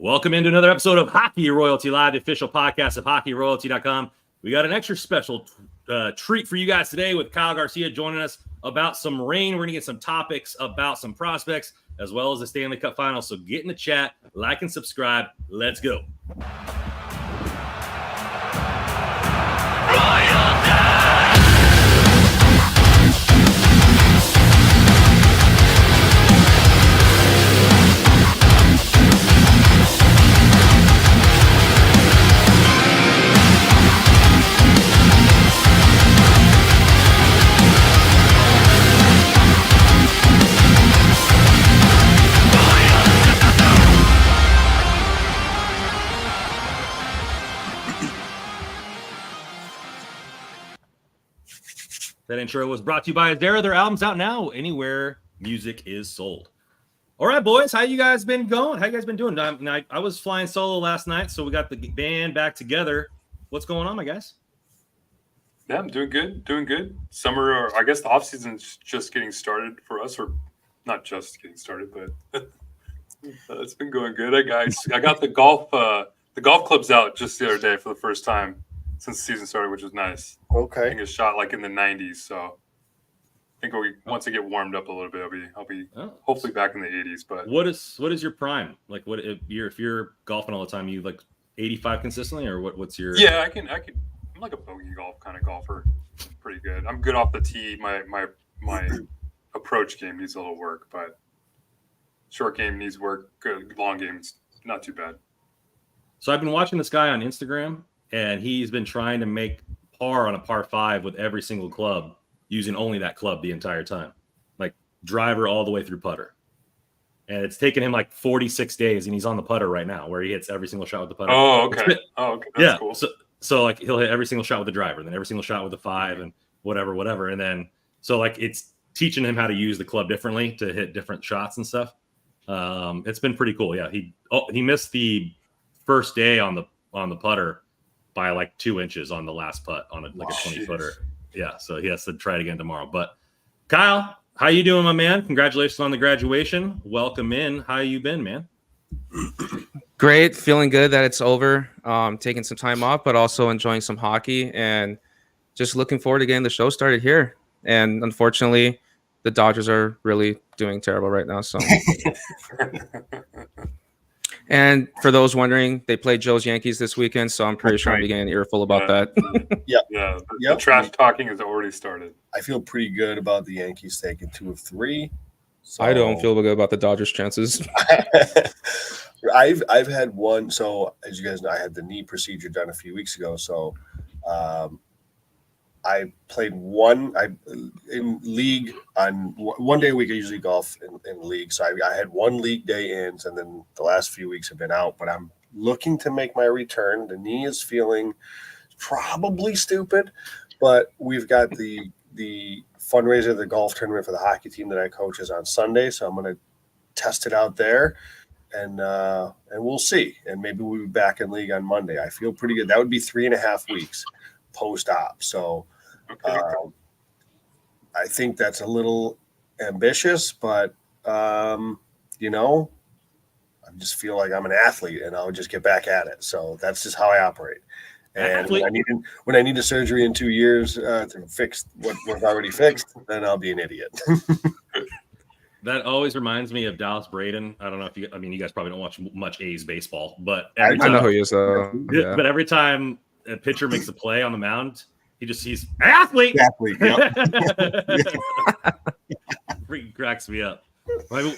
Welcome into another episode of Hockey Royalty Live, the official podcast of hockeyroyalty.com. We got an extra special treat for you guys today with Kyle Garcia joining us about some rain. We're going to get some topics about some prospects as well as the Stanley Cup Final. So get in the chat, like and subscribe. Let's go. That intro was brought to you by Adara. Their album's out now anywhere music is sold. All right, boys, how you guys been going? How you guys been doing? I was flying solo last night, so we got the band back together. What's going on, my guys? Yeah, I'm doing good. Summer, or I guess the off season's just getting started for us, or not just getting started, but it's been going good. I got the golf clubs out just the other day for the first time since the season started, which was nice. Okay. I think it's shot like in the 90s, so I think once I get warmed up a little bit, I'll be hopefully back in the 80s. But what is your prime? Like, what if you're golfing all the time? You like 85 consistently, or what's your? Yeah, I can. I'm like a bogey golf kind of golfer. Pretty good. I'm good off the tee. My approach game needs a little work, but short game needs work. Good long game, it's not too bad. So I've been watching this guy on Instagram, and he's been trying to make par on a par 5 with every single club, using only that club the entire time, like driver all the way through putter. And it's taken him like 46 days, and he's on the putter right now, where he hits every single shot with the putter. Oh, okay. That's cool. So like he'll hit every single shot with the driver, then every single shot with the 5, and whatever. And then so like it's teaching him how to use the club differently to hit different shots and stuff. It's been pretty cool. Yeah, he missed the first day on the putter by like 2 inches on the last putt on a 20-footer. Yeah, so he has to try it again tomorrow. But Kyle, how you doing, my man? Congratulations on the graduation. Welcome in. How you been, man? Great. Feeling good that it's over. Taking some time off, but also enjoying some hockey and just looking forward to getting the show started here. And unfortunately, the Dodgers are really doing terrible right now. So, and for those wondering, they played Joe's Yankees this weekend, so I'm pretty sure I'm getting an earful about that. The trash talking has already stared. I feel pretty good about the Yankees taking 2 of 3. So I don't feel good about the Dodgers' chances. I've had one. So as you guys know, I had the knee procedure done a few weeks ago. So I played in league on 1 day a week. I usually golf in league. So I had 1 league day in, and then the last few weeks have been out. But I'm looking to make my return. The knee is feeling probably stupid, but we've got the fundraiser, the golf tournament for the hockey team that I coach is on Sunday. So I'm going to test it out there, and we'll see. And maybe we'll be back in league on Monday. I feel pretty good. That would be 3.5 weeks post-op. So I think that's a little ambitious, but I just feel like I'm an athlete and I'll just get back at it. So that's just how I operate. And when I need a surgery in 2 years to fix what was already fixed, then I'll be an idiot. That always reminds me of Dallas Braden. I don't know if you guys probably don't watch much A's baseball, but I know who he is. Yeah. But every time a pitcher makes a play on the mound, he's athlete. Yep. Freaking cracks me up.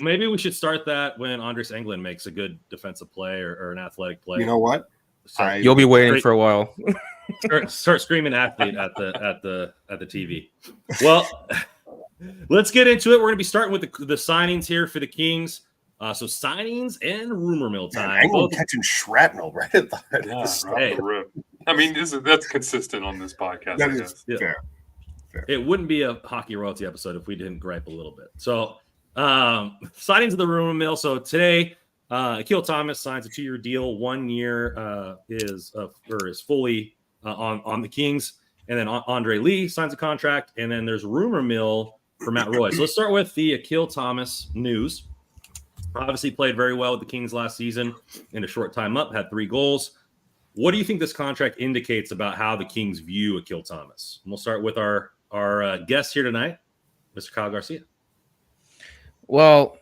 Maybe we should start that when Andres Englund makes a good defensive play or an athletic play. You know what? You'll be waiting for a while. start screaming athlete at the TV. Well, let's get into it. We're going to be starting with the signings here for the Kings. So signings and rumor mill time. Englund catching shrapnel right at the rip. I mean, that's consistent on this podcast. That is fair. It wouldn't be a hockey royalty episode if we didn't gripe a little bit. So signings of the rumor mill. So today, Akil Thomas signs a 2-year deal. 1 year is fully on the Kings, and then Andre Lee signs a contract, and then there's rumor mill for Matt Roy. So let's start with the Akil Thomas news. Obviously played very well with the Kings last season. In a short time up, had 3 goals. What do you think this contract indicates about how the Kings view Akil Thomas? And we'll start with our guest here tonight, Mr. Kyle Garcia. Well,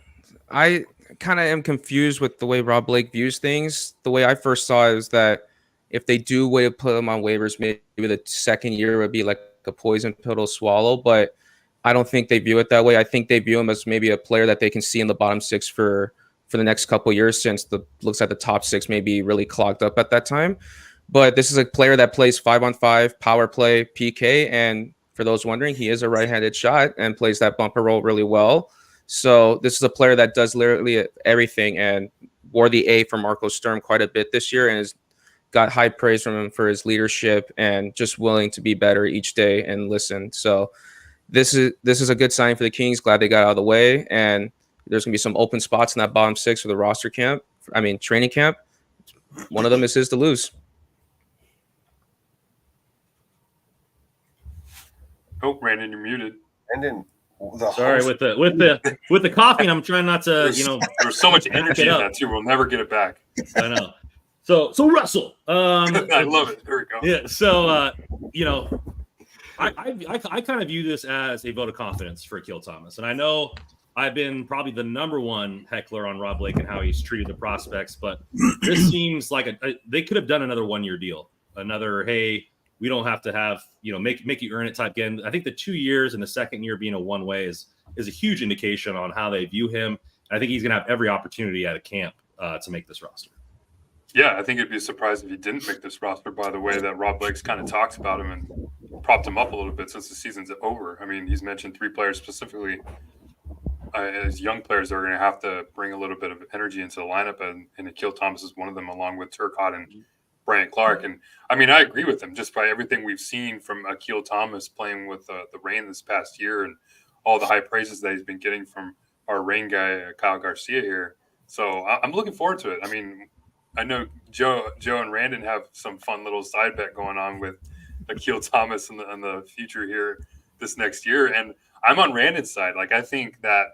I kind of am confused with the way Rob Blake views things. The way I first saw it was that if they do way to put him on waivers, maybe the second year would be like a poison pill to swallow. But I don't think they view it that way. I think they view him as maybe a player that they can see in the bottom 6 for the next couple of years, since the looks like the top 6 may be really clogged up at that time. But this is a player that plays 5-on-5, power play, PK, and for those wondering, he is a right-handed shot and plays that bumper role really well. So this is a player that does literally everything and wore the A for Marco Sturm quite a bit this year and has got high praise from him for his leadership and just willing to be better each day and listen. So this is a good sign for the Kings. Glad they got out of the way, and there's gonna be some open spots in that bottom 6 for the training camp. One of them is his to lose. Oh, Brandon, you're muted. Brandon, Sorry, with the coffee, I'm trying not to, There's so much energy in that too. We'll never get it back. I know. So Russell, I love it. There we go. yeah. So I kind of view this as a vote of confidence for Akil Thomas, and I know I've been probably the number one heckler on Rob Blake and how he's treated the prospects, but this seems like they could have done another 1-year deal. Another, hey, we don't have to have, make you earn it type again. I think the 2 years and the second year being a one-way is a huge indication on how they view him. I think he's going to have every opportunity at a camp to make this roster. Yeah, I think it'd be a surprise if he didn't make this roster, by the way that Rob Blake's kind of talked about him and propped him up a little bit since the season's over. I mean, he's mentioned 3 players specifically as young players that are going to have to bring a little bit of energy into the lineup, and Akil Thomas is one of them, along with Turcotte and Bryant Clark. And I mean, I agree with him just by everything we've seen from Akil Thomas playing with the Reign this past year and all the high praises that he's been getting from our Reign guy, Kyle Garcia here. So I'm looking forward to it. I mean, I know Joe and Randon have some fun little side bet going on with Akil Thomas in the future here this next year. And I'm on Randon's side. Like, I think that,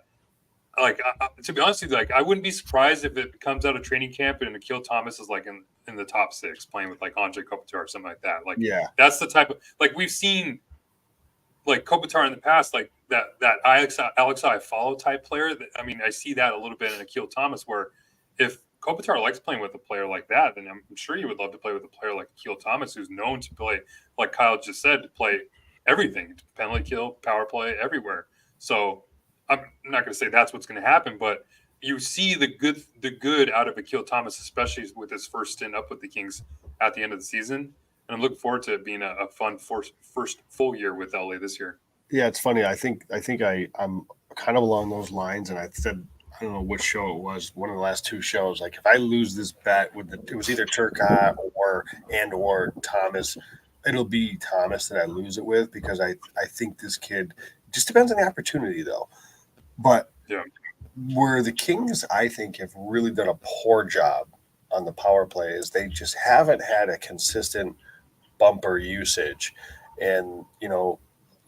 to be honest with you, I wouldn't be surprised if it comes out of training camp and Akil Thomas is in the top 6 playing with Andre Kopitar or something like that. That's the type of, we've seen Kopitar in the past, that Alex Iafallo type player. I see that a little bit in Akil Thomas, where if Kopitar likes playing with a player like that, then I'm sure you would love to play with a player like Akil Thomas, who's known to play, like Kyle just said, to play everything, penalty kill, power play, everywhere. So I'm not going to say that's what's going to happen, but you see the good out of Akil Thomas, especially with his first stint up with the Kings at the end of the season. And I'm looking forward to it being a fun first full year with LA this year. Yeah, it's funny. I think I'm kind of along those lines, and I said, I don't know which show it was, one of the last 2 shows. If I lose this bet it was either Turcotte or Thomas, it'll be Thomas that I lose it with, because I think this kid just depends on the opportunity though. But yeah, where the Kings, I think, have really done a poor job on the power play is they just haven't had a consistent bumper usage. And,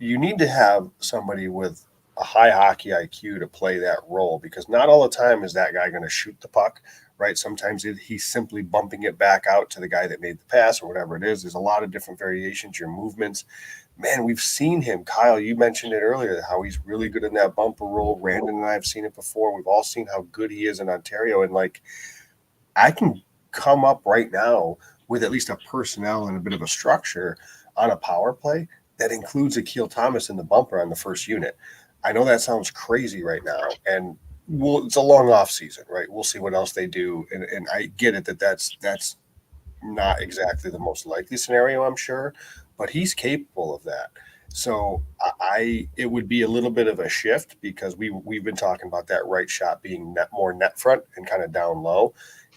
you need to have somebody with a high hockey IQ to play that role, because not all the time is that guy going to shoot the puck, right? Sometimes he's simply bumping it back out to the guy that made the pass or whatever it is. There's a lot of different variations, your movements. Man, we've seen him. Kyle, you mentioned it earlier, how he's really good in that bumper role. Randon and I have seen it before. We've all seen how good he is in Ontario. And I can come up right now with at least a personnel and a bit of a structure on a power play that includes Akil Thomas in the bumper on the first unit. I know that sounds crazy right now, and it's a long off season, right? We'll see what else they do, and I get it that's not exactly the most likely scenario, I'm sure, but he's capable of that. So it would be a little bit of a shift, because we've been talking about that right shot being more net front and kind of down low,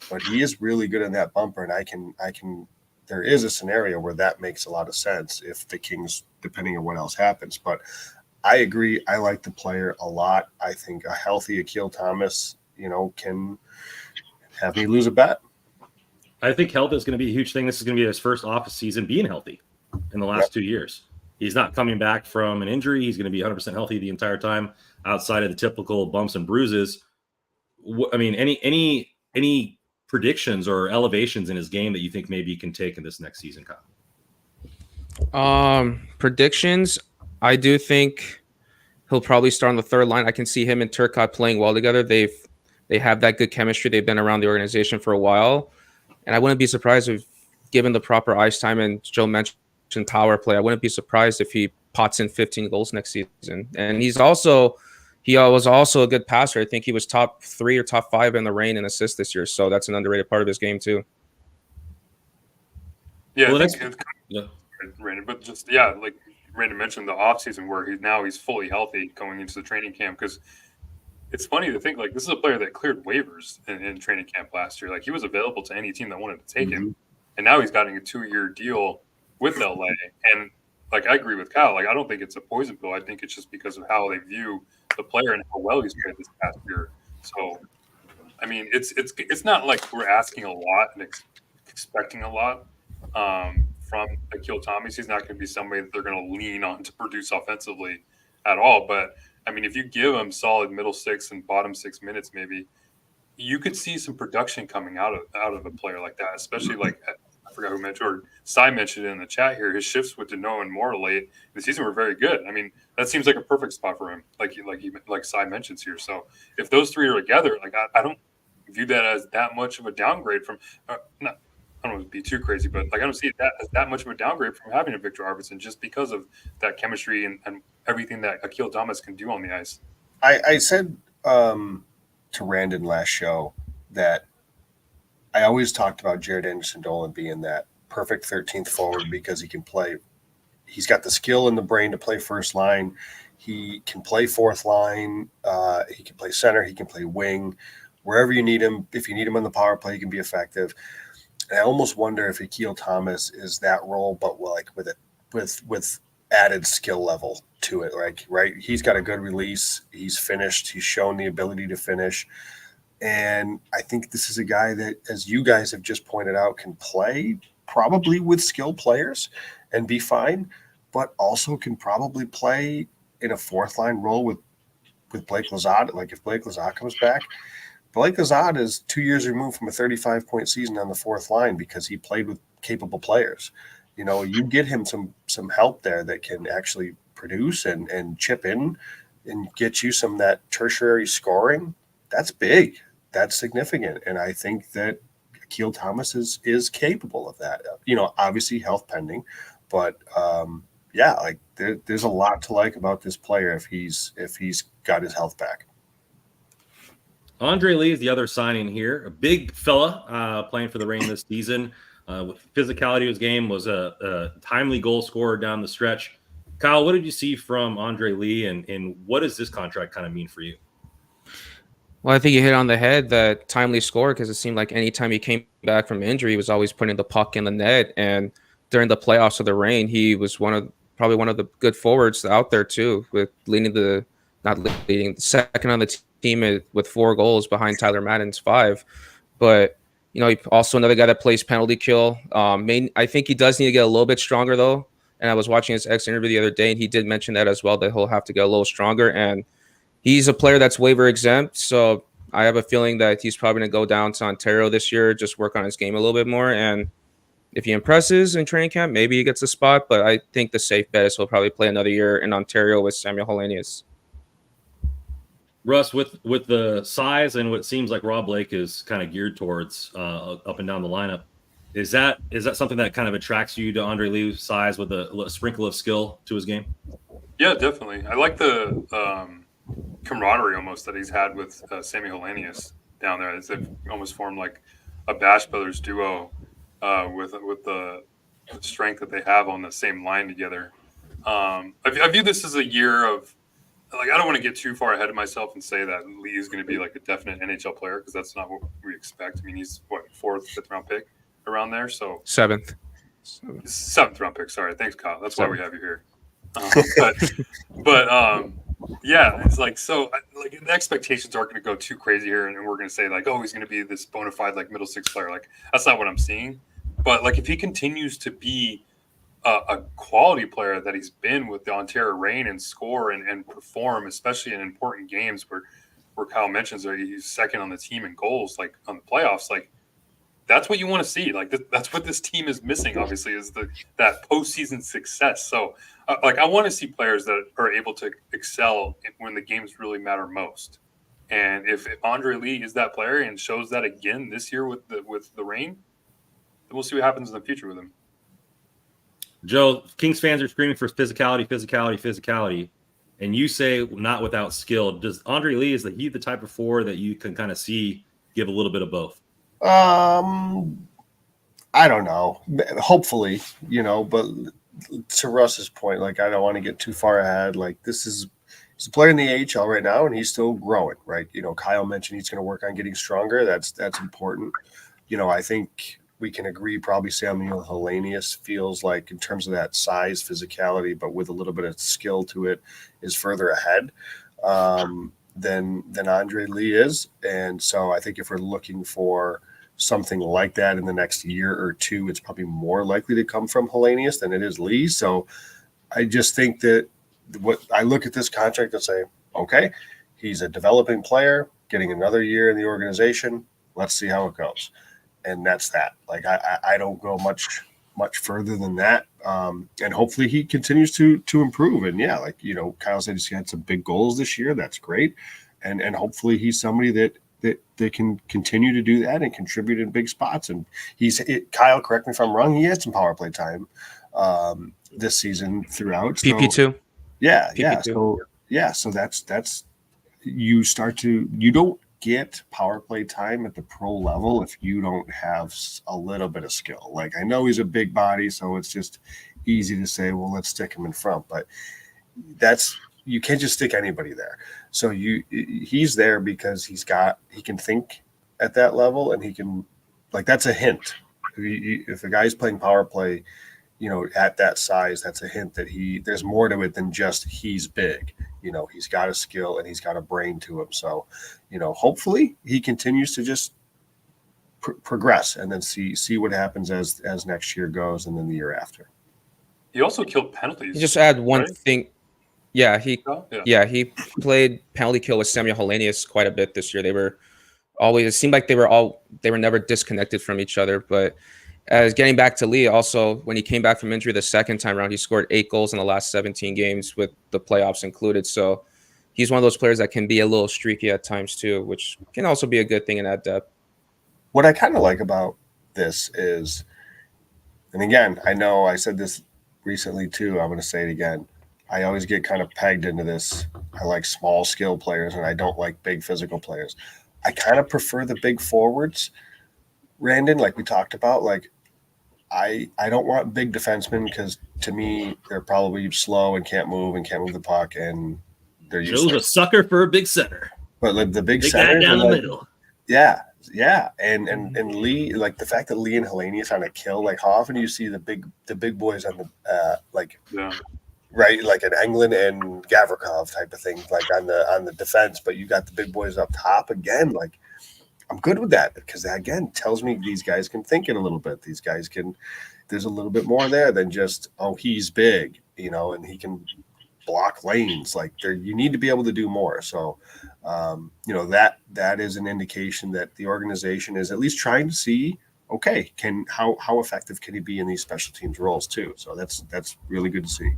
but he is really good in that bumper, and I can. There is a scenario where that makes a lot of sense if the Kings, depending on what else happens, but. I agree. I like the player a lot. I think a healthy Akil Thomas, can have me lose a bet. I think health is going to be a huge thing. This is going to be his first off season being healthy in the last 2 years. He's not coming back from an injury. He's going to be 100% healthy the entire time, outside of the typical bumps and bruises. I mean, any predictions or elevations in his game that you think maybe he can take in this next season, Kyle? Predictions. I do think he'll probably start on the third line. I can see him and Turcotte playing well together. They have that good chemistry. They've been around the organization for a while, and I wouldn't be surprised if, given the proper ice time, and Joe mentioned power play, I wouldn't be surprised if he pots in 15 goals next season. And he was also a good passer. I think he was top 3 or top 5 in the Reign in assists this year. So that's an underrated part of his game too. Yeah, Well, I think Brandon, but just like Brandon mentioned, the offseason where he's fully healthy going into the training camp, because it's funny to think like this is a player that cleared waivers in training camp last year. Like he was available to any team that wanted to take him, and now he's gotten a 2-year deal with LA. And like I agree with Kyle, like I don't think it's a poison pill. I think it's just because of how they view the player and how well he's played this past year. So, I mean, it's not like we're asking a lot and expecting a lot from Akil Thomas. He's not going to be somebody that they're going to lean on to produce offensively at all. But I mean, if you give him solid middle 6 and bottom 6 minutes, maybe you could see some production coming out of a player like that. Especially like I forgot who mentioned, or Cy mentioned it in the chat here. His shifts with Dano and Moore late in the season were very good. I mean, that seems like a perfect spot for him, like Cy mentions here. So if those three are together, like I don't view that as that much of a downgrade from not. I don't want to be too crazy, but like I don't see that as that much of a downgrade from having a Victor Arvidsson just because of that chemistry and everything that Akil Thomas can do on the ice. I said to Randon last show that I always talked about Jared Anderson-Dolan being that perfect 13th forward because he can play. He's got the skill and the brain to play first line. He can play fourth line. He can play center. He can play wing. Wherever you need him, if you need him on the power play, he can be effective. And I almost wonder if Akil Thomas is that role, but like with added skill level to it. Like, right, he's got a good release. He's finished. He's shown the ability to finish. And I think this is a guy that, as you guys have just pointed out, can play probably with skilled players and be fine, but also can probably play in a fourth line role with Blake Lizotte. Like if Blake Lizotte comes back, Blake Lizotte is 2 years removed from a 35-point season on the fourth line because he played with capable players. You know, you get him some help there that can actually produce and chip in and get you some of that tertiary scoring. That's big. That's significant. And I think that Akil Thomas is capable of that. You know, obviously health pending, but like there's a lot to like about this player if he's got his health back. Andre Lee is the other signing here, a big fella playing for the Reign this season. With physicality of his game, was a timely goal scorer down the stretch. Kyle, what did you see from Andre Lee, and what does this contract kind of mean for you? Well, I think you hit on the head, that timely score, because it seemed like anytime he came back from injury, he was always putting the puck in the net. And during the playoffs of the Reign, he was probably one of the good forwards out there too, with second on the team with 4 goals behind Tyler Madden's 5. But you know, also another guy that plays penalty kill. I think he does need to get a little bit stronger though. And I was watching his interview the other day, and he did mention that as well, that he'll have to get a little stronger. And he's a player that's waiver exempt, so I have a feeling that he's probably going to go down to Ontario this year, just work on his game a little bit more. And if he impresses in training camp, maybe he gets a spot. But I think the safe bet is he'll probably play another year in Ontario with Samuel Hellenius. Russ, with the size and what seems like Rob Blake is kind of geared towards up and down the lineup, is that something that kind of attracts you to Andre Lee's size with a sprinkle of skill to his game? Yeah, definitely. I like the camaraderie almost that he's had with Sammy Hellenius down there. They've almost formed like a Bash Brothers duo with the strength that they have on the same line together. I view this as a year of, like, I don't want to get too far ahead of myself and say that Lee is going to be like a definite NHL player, because that's not what we expect. I mean, he's 4th, 5th round pick around there. So 7th round pick. Sorry. Thanks, Kyle. That's why we have you here. Yeah, it's like, so like the expectations aren't going to go too crazy here, and we're going to say like, oh, he's going to be this bona fide like middle 6 player. Like that's not what I'm seeing. But like if he continues to be a quality player that he's been with the Ontario Reign and score and perform, especially in important games where where Kyle mentions that he's second on the team in goals, like on the playoffs, like that's what you want to see. Like that's what this team is missing, obviously, is that postseason success. So, like, I want to see players that are able to excel when the games really matter most. And if Andre Lee is that player and shows that again this year with the Reign, then we'll see what happens in the future with him. Joe, Kings fans are screaming for physicality, physicality, physicality, and you say not without skill. Does Andre Lee, is he the type of forward that you can kind of see give a little bit of both? I don't know. Hopefully, but to Russ's point, like, I don't want to get too far ahead. Like, he's a player in the AHL right now, and he's still growing, right? Kyle mentioned he's going to work on getting stronger. That's important. I think we can agree probably Samuel Hellenius feels like, in terms of that size, physicality, but with a little bit of skill to it, is further ahead than Andre Lee is. And so I think if we're looking for something like that in the next year or two, it's probably more likely to come from Hellenius than it is Lee. So I just think that what I look at this contract and say, okay, he's a developing player, getting another year in the organization. Let's see how it goes. And that's that. Like, I don't go much further than that. And hopefully he continues to improve. And yeah, like, Kyle said, he's had some big goals this year. That's great. And hopefully he's somebody that can continue to do that and contribute in big spots. And Kyle, correct me if I'm wrong, he had some power play time this season throughout. So, PP2. Yeah. PP2. So that's you don't get power play time at the pro level if you don't have a little bit of skill. Like, I know he's a big body, so it's just easy to say, well, let's stick him in front, but you can't just stick anybody there. So he's there because he can think at that level, and he can, like, that's a hint. If a guy's playing power play, at that size, that's a hint that there's more to it than just he's big. He's got a skill and he's got a brain to him. So, hopefully he continues to just progress, and then see what happens as next year goes, and then the year after. He also killed penalties. Just add one right? thing. Yeah, he played penalty kill with Samuel Hellenius quite a bit this year. They were always, it seemed like they were never disconnected from each other. But as getting back to Lee, also when he came back from injury the second time around, he scored 8 goals in the last 17 games with the playoffs included. So he's one of those players that can be a little streaky at times too, which can also be a good thing in that depth. What I kind of like about this is, and again, I know I said this recently too, I'm going to say it again. I always get kind of pegged into this. I like small skill players, and I don't like big physical players. I kind of prefer the big forwards, Randon, like we talked about. Like, I don't want big defensemen, because to me they're probably slow and can't move the puck, and they're useless. Joe's a sucker for a big center. But like the big guy centers down the middle. Yeah. And Lee, like the fact that Lee and Hellenius on a kill, like, how often do you see the big boys on the right, like an Englund and Gavrikov type of thing, like on the defense, but you got the big boys up top again. Like, I'm good with that, because that again tells me these guys can think it a little bit. These guys there's a little bit more there than just, oh, he's big, and he can block lanes. Like, you need to be able to do more. So, that is an indication that the organization is at least trying to see, okay, how effective can he be in these special teams roles too? So that's really good to see.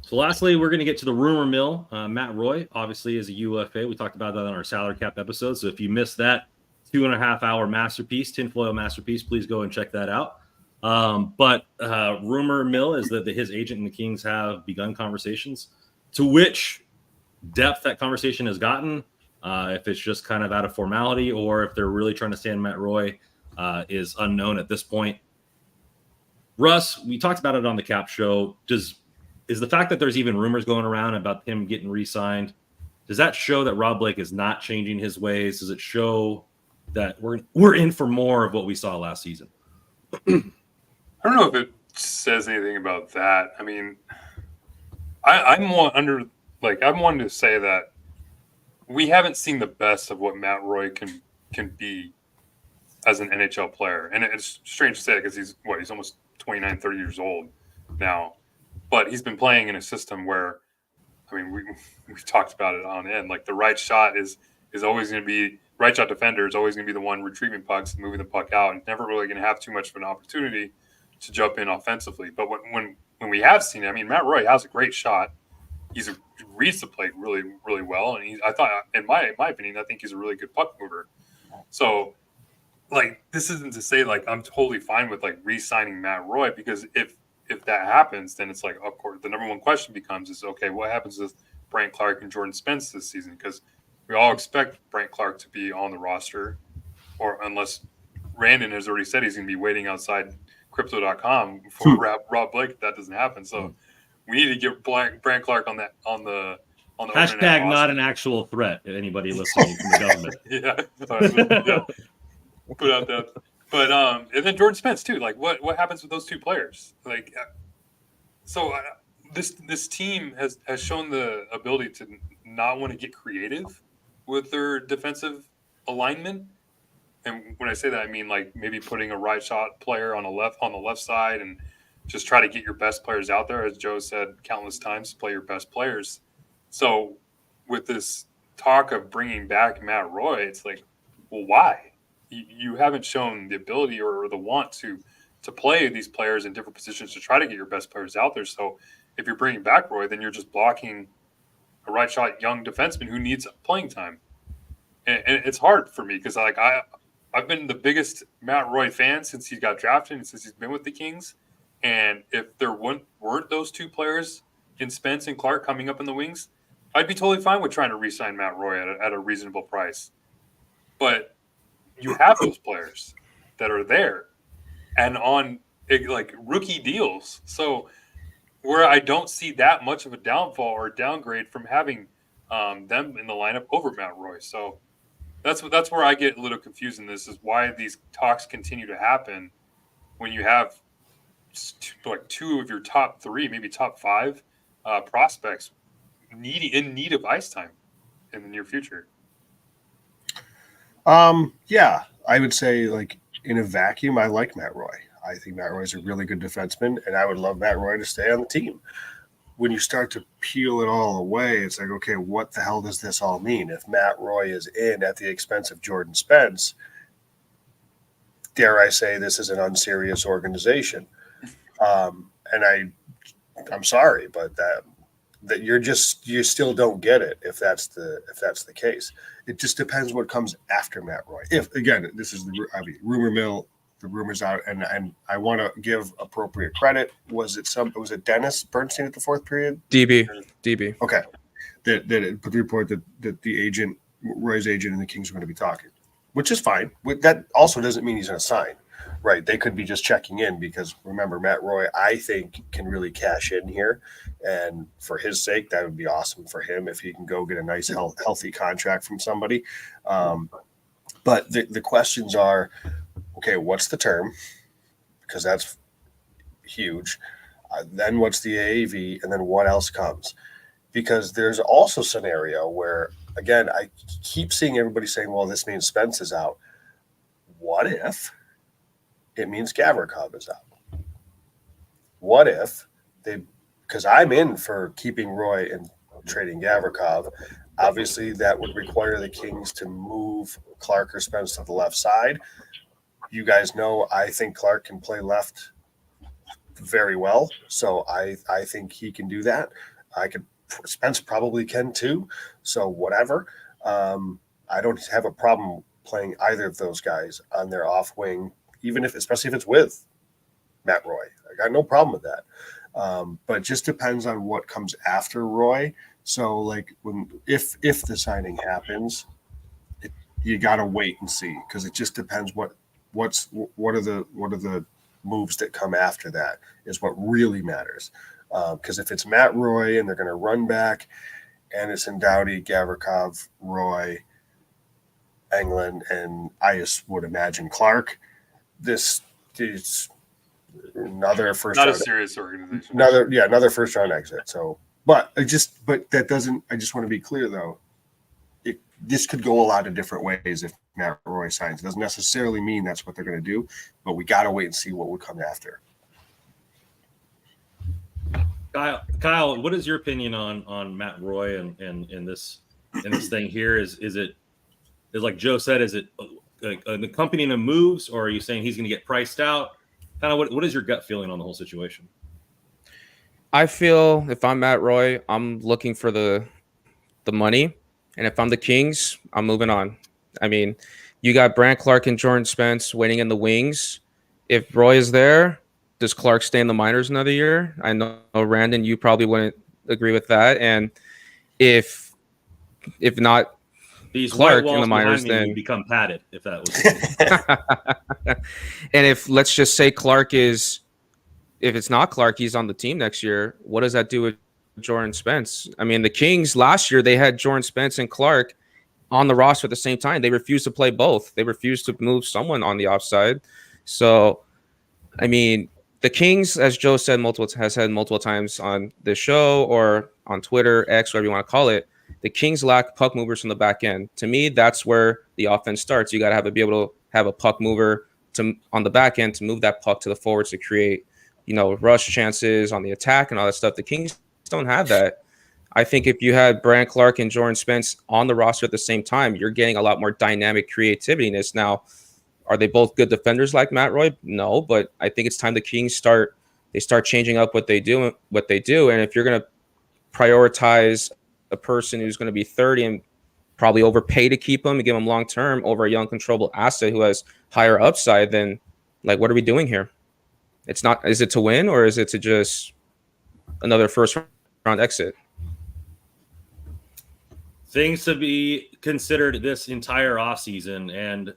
So lastly, we're going to get to the rumor mill. Matt Roy obviously is a UFA. We talked about that on our salary cap episode. So if you missed that 2.5-hour masterpiece, tinfoil masterpiece, please go and check that out. But rumor mill is that his agent and the Kings have begun conversations. To which depth that conversation has gotten, if it's just kind of out of formality or if they're really trying to stand Matt Roy, is unknown at this point. Russ, we talked about it on the Cap show. Is the fact that there's even rumors going around about him getting re-signed, does that show that Rob Blake is not changing his ways? Does it show that we're in for more of what we saw last season? I don't know if it says anything about that. I mean, I'm wanting to say that we haven't seen the best of what Matt Roy can be as an NHL player. And it's strange to say, because he's almost 29, 30 years old now. But he's been playing in a system where I mean, we've talked about it on end. Like the right shot is always going to be right shot defender is always going to be the one retrieving pucks and moving the puck out, and never really going to have too much of an opportunity to jump in offensively. But when we have seen it, I mean, Matt Roy has a great shot. He reads the play really, really well, and I thought, in my opinion, I think he's a really good puck mover. So, like, this isn't to say like I'm totally fine with like re-signing Matt Roy, because if that happens, then it's like, of course, the number one question becomes is, okay, what happens with Brant Clark and Jordan Spence this season? Because we all expect Brant Clark to be on the roster, or unless Randon has already said he's going to be waiting outside Crypto.com for Rob Blake. That doesn't happen. So we need to get Brant Clark on the hashtag not an actual threat to anybody listening from the government. Yeah. Put out that. But and then Jordan Spence too. Like what happens with those two players? Like this team has shown the ability to not want to get creative with their defensive alignment. And when I say that, I mean like maybe putting a right shot player on the left side and just try to get your best players out there. As Joe said countless times, play your best players. So with this talk of bringing back Matt Roy, it's like, well, why? You haven't shown the ability or the want to play these players in different positions to try to get your best players out there. So if you're bringing back Roy, then you're just blocking a right shot young defenseman who needs playing time. And it's hard for me because like I've been the biggest Matt Roy fan since he got drafted and since he's been with the Kings. And if there weren't those two players in Spence and Clark coming up in the wings, I'd be totally fine with trying to re-sign Matt Roy at a reasonable price. But you have those players that are there and on like rookie deals. So where I don't see that much of a downfall or downgrade from having them in the lineup over Matt Roy. So that's where I get a little confused in this, is why these talks continue to happen when you have like two of your top three, maybe top five prospects in need of ice time in the near future. Yeah, I would say like in a vacuum, I like Matt Roy. I think Matt Roy is a really good defenseman, and I would love Matt Roy to stay on the team. When you start to peel it all away, it's like, okay, what the hell does this all mean? If Matt Roy is in at the expense of Jordan Spence, dare I say this is an unserious organization. And I'm sorry, but that you still don't get it if that's the case. It just depends what comes after Matt Roy. If again, this is rumor mill, the rumors out, and I want to give appropriate credit. Was it Dennis Bernstein at the fourth period? DB. Okay, that it put the report that the Roy's agent and the Kings are going to be talking, which is fine. That also doesn't mean he's going to sign. Right, they could be just checking in because remember, Matt Roy, I think, can really cash in here, and for his sake, that would be awesome for him if he can go get a nice, healthy contract from somebody. But the questions are, okay, what's the term? Because that's huge. Then what's the AAV, and then what else comes? Because there's also a scenario where, again, I keep seeing everybody saying, well, this means Spence is out. What if it means Gavrikov is out? What if because I'm in for keeping Roy and trading Gavrikov. Obviously, that would require the Kings to move Clark or Spence to the left side. You guys know I think Clark can play left very well, so I think he can do that. Spence probably can too, so whatever. I don't have a problem playing either of those guys on their off wing, especially if it's with Matt Roy. I got no problem with that. But it just depends on what comes after Roy. So like if the signing happens, you got to wait and see, because it just depends what are the moves that come after that is what really matters. Because if it's Matt Roy and they're going to run back Anderson, Doughty, Gavrikov, Roy, Englund, and I just would imagine Clark, this is another first not round, a serious organization. Another first round exit. So, but that doesn't. I just want to be clear though. This could go a lot of different ways if Matt Roy signs. It doesn't necessarily mean that's what they're going to do, but we got to wait and see what would come after. Kyle, what is your opinion on Matt Roy and this thing here? Is like Joe said, is it an accompanying of moves, or are you saying he's going to get priced out? Kind of what is your gut feeling on the whole situation? I feel if I'm Matt Roy, I'm looking for the money, and if I'm the Kings, I'm moving on. I mean, you got Brant Clark and Jordan Spence waiting in the wings. If Roy is there, does Clark stay in the minors another year? I know, Randon, you probably wouldn't agree with that. And if not, These Clark white in walls the minors, behind me then would become padded if that was. and if let's just say if it's not Clark, he's on the team next year. What does that do with Jordan Spence? I mean, the Kings last year, they had Jordan Spence and Clark on the roster at the same time. They refused to play both. They refused to move someone on the offside. So, I mean, the Kings, as Joe said has said multiple times on this show or on Twitter, X, whatever you want to call it, the Kings lack puck movers from the back end. To me, that's where the offense starts. You got to be able to have a puck mover on the back end to move that puck to the forwards to create, rush chances on the attack and all that stuff. The Kings don't have that. I think if you had Brant Clark and Jordan Spence on the roster at the same time, you're getting a lot more dynamic creativity. Now, are they both good defenders like Matt Roy? No, but I think it's time the Kings start changing up what they do. And if you're going to prioritize a person who's going to be 30 and probably overpay to keep him and give him long term over a young controllable asset who has higher upside, then like, what are we doing here? It's not. Is it to win, or is it to just another first round exit? Things to be considered this entire offseason. And,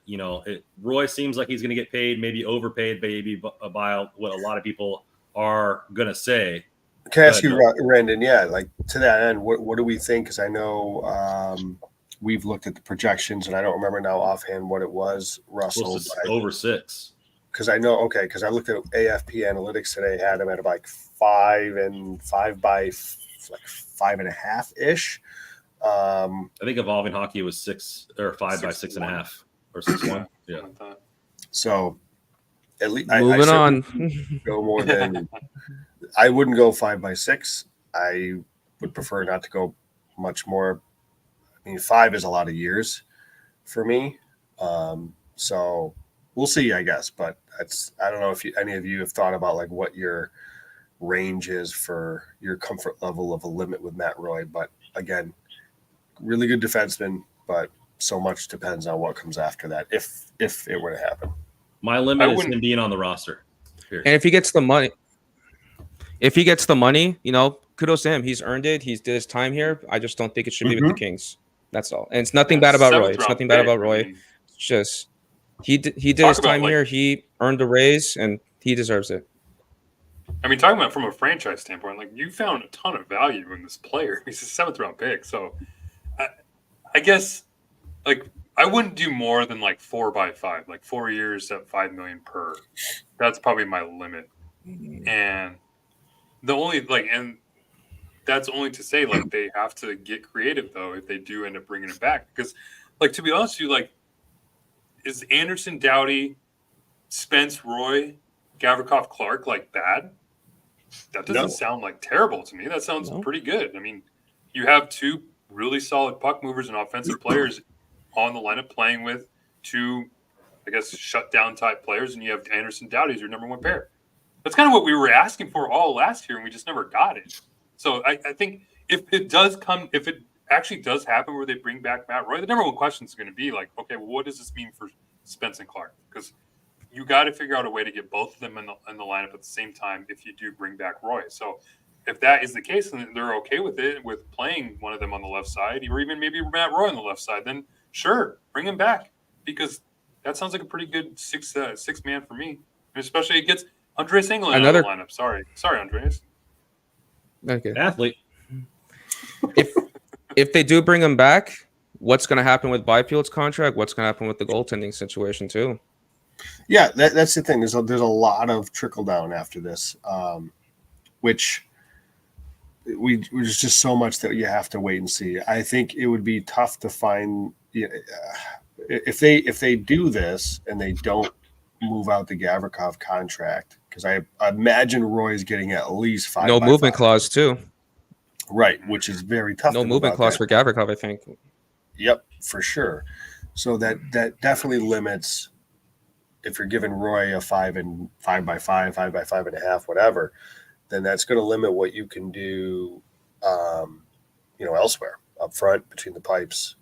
Roy seems like he's going to get paid, maybe overpaid, maybe by what a lot of people are going to say. Can I ask you, Randon, like to that end, what do we think? Because I know we've looked at the projections, and I don't remember now offhand what it was, Russell. Over 6. Because I know, because I looked at AFP analytics today, had him at like 5 by 5.5 ish. I think Evolving Hockey was 6 or 5 by 6.5 or 6.1. Yeah. So at least moving on. Go more than I wouldn't go 5 by 6. I would prefer not to go much more. I mean, 5 is a lot of years for me. So we'll see, I guess. But I don't know if any of you have thought about like what your range is for your comfort level of a limit with Matt Roy. But again, really good defenseman, but so much depends on what comes after that. If it were to happen, my limit is him being on the roster. Period. And if he gets the money, kudos to him. He's earned it. He's did his time here. I just don't think it should be with the Kings. That's all. And it's nothing bad about Roy. It's nothing bad about Roy. It's just he did his time here. He earned a raise, and he deserves it. I mean, talking about from a franchise standpoint, like you found a ton of value in this player. He's a 7th round pick, so. I guess, like, I wouldn't do more than like 4 by 5, like 4 years at $5 million per. That's probably my limit. And and that's only to say like they have to get creative though if they do end up bringing it back. Because, like, to be honest with you, like, is Anderson, Doughty, Spence, Roy, Gavrikov, Clark like bad? That doesn't sound like terrible to me. That sounds pretty good. I mean, you have 2 really solid puck movers and offensive players on the lineup playing with 2, I guess, shutdown type players, and you have Anderson, Doughty as your number 1 pair. That's kind of what we were asking for all last year, and we just never got it. So I think if it actually does happen where they bring back Matt Roy, the number 1 question is going to be like, okay, well, what does this mean for Spence and Clark? Because you got to figure out a way to get both of them in the lineup at the same time if you do bring back Roy. So if that is the case and they're okay with it, with playing one of them on the left side, or even maybe Matt Roy on the left side, then sure, bring him back, because that sounds like a pretty good six man for me. And especially it gets Andreas Englund out of the lineup. Sorry, Andreas. Okay. Athlete. If they do bring him back, what's going to happen with Byfield's contract? What's going to happen with the goaltending situation too? Yeah, that's the thing. There's a lot of trickle down after this, which. There's just so much that you have to wait and see. I think it would be tough to find if they do this and they don't move out the Gavrikov contract because I imagine Roy's getting at least 5 No by movement 5. clause too. Right, which is very tough. No to move movement out clause that. for Gavrikov, I think. Yep, for sure. So that definitely limits if you're giving Roy a 5 by 5, 5 by 5.5, whatever, then that's going to limit what you can do, elsewhere up front between the pipes,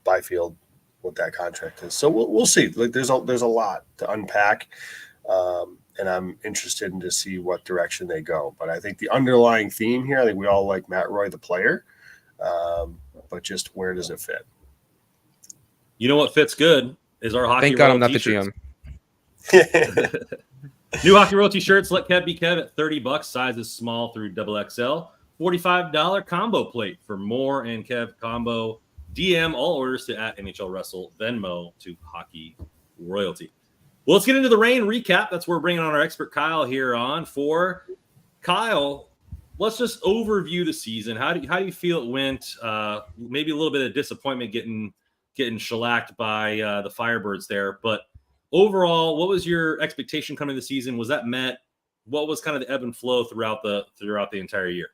Byfield, what that contract is. So we'll see. Like there's a lot to unpack, and I'm interested in to see what direction they go. But I think the underlying theme here, I think we all like Matt Roy, the player, but just where does it fit? You know what fits good is our hockey. Thank God I'm not t-shirts. the GM. New Hockey Royalty shirts. Let Kev be Kev at $30. Sizes small through XXL. $45 combo plate for more and Kev combo. DM all orders to @NHL Wrestle, Venmo to Hockey Royalty. Well, let's get into the rain recap. That's where we're bringing on our expert Kyle here on. For Kyle, let's just overview the season. How do you feel it went? Maybe a little bit of disappointment getting shellacked by the Firebirds there, but overall, what was your expectation coming into the season? Was that met? What was kind of the ebb and flow throughout the entire year?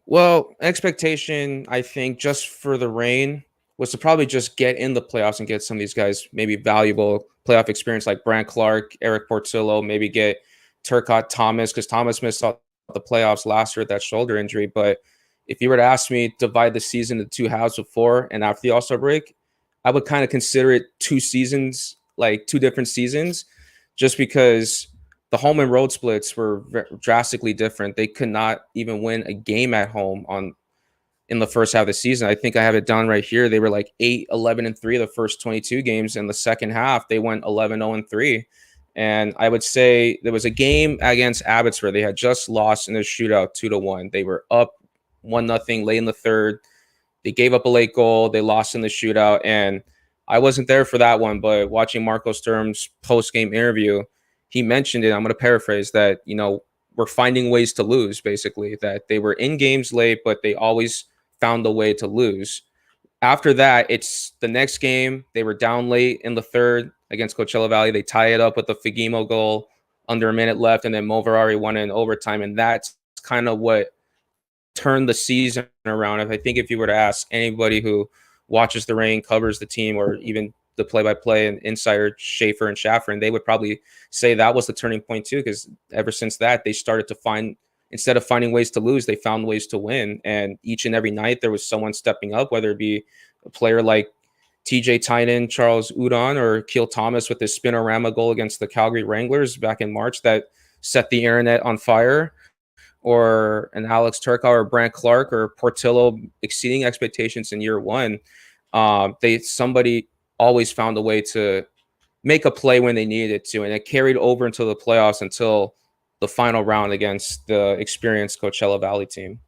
Well, expectation, I think, just for the Reign was to probably just get in the playoffs and get some of these guys maybe valuable playoff experience like Brant Clark, Eric Portillo, maybe get Turcotte Thomas, because Thomas missed out the playoffs last year with that shoulder injury. But if you were to ask me to divide the season into 2 halves before and after the All-Star break, I would kind of consider it 2 seasons, like 2 different seasons, just because the home and road splits were drastically different. They could not even win a game at home in the first half of the season. I think I have it down right here. They were like 8-11-3 the first 22 games. In the second half, they went 11-0-3. And I would say there was a game against Abbotsford. They had just lost in a shootout 2-1. They were up 1-0 late in the third. They gave up a late goal. They lost in the shootout. And I wasn't there for that one, but watching Marco Sturm's post-game interview, he mentioned it. I'm going to paraphrase that, we're finding ways to lose, basically, that they were in games late, but they always found a way to lose. After that, it's the next game. They were down late in the third against Coachella Valley. They tie it up with the Fagimo goal under a minute left, and then Moverari won in overtime. And that's kind of what turned the season around. I think if you were to ask anybody who watches the Reign, covers the team, or even the play-by-play and insider Schaefer and Schaffer, they would probably say that was the turning point too, because ever since that, they started to find, instead of finding ways to lose, they found ways to win. And each and every night there was someone stepping up, whether it be a player like TJ Tynan, Charles Udon, or Keel Thomas with his spinorama goal against the Calgary Wranglers back in March that set the internet on fire, or an Alex Turcotte or Brant Clark or Portillo exceeding expectations in year one. Somebody always found a way to make a play when they needed it to, and it carried over into the playoffs until the final round against the experienced Coachella Valley team.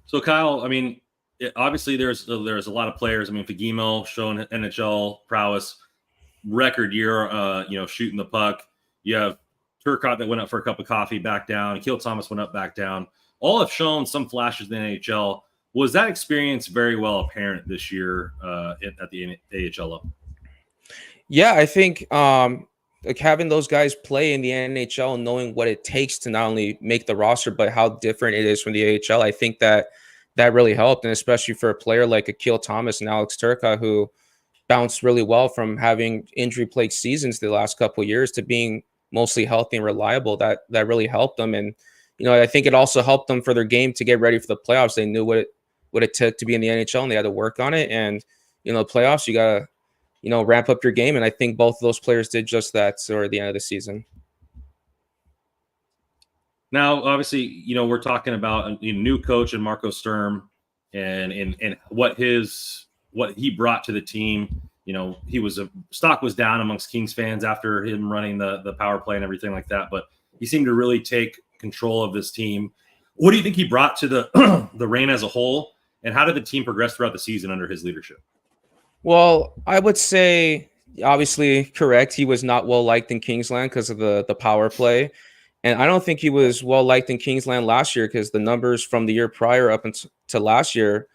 So Kyle, obviously there's a lot of players. Fagimo showing NHL prowess, record year, shooting the puck. You have Turcotte that went up for a cup of coffee, back down. Keel Thomas went up, back down. All have shown some flashes in the NHL. Was that experience very well apparent this year at the AHL level? Yeah, I think having those guys play in the NHL and knowing what it takes to not only make the roster, but how different it is from the AHL, I think that really helped. And especially for a player like Keel Thomas and Alex Turcotte, who bounced really well from having injury-plagued seasons the last couple of years to being mostly healthy and reliable, that really helped them. And, I think it also helped them for their game to get ready for the playoffs. They knew what it took to be in the NHL, and they had to work on it. And, playoffs, you got to, ramp up your game. And I think both of those players did just that at the end of the season. Now, obviously, we're talking about a new coach in Marco Sturm and what he brought to the team. Stock was down amongst Kings fans after him running the power play and everything like that, but he seemed to really take control of this team. What do you think he brought to the the Reign as a whole, and how did the team progress throughout the season under his leadership? Well, I would say, obviously, correct. He was not well liked in Kingsland because of the power play. And I don't think he was well liked in Kingsland last year because the numbers from the year prior up until last year,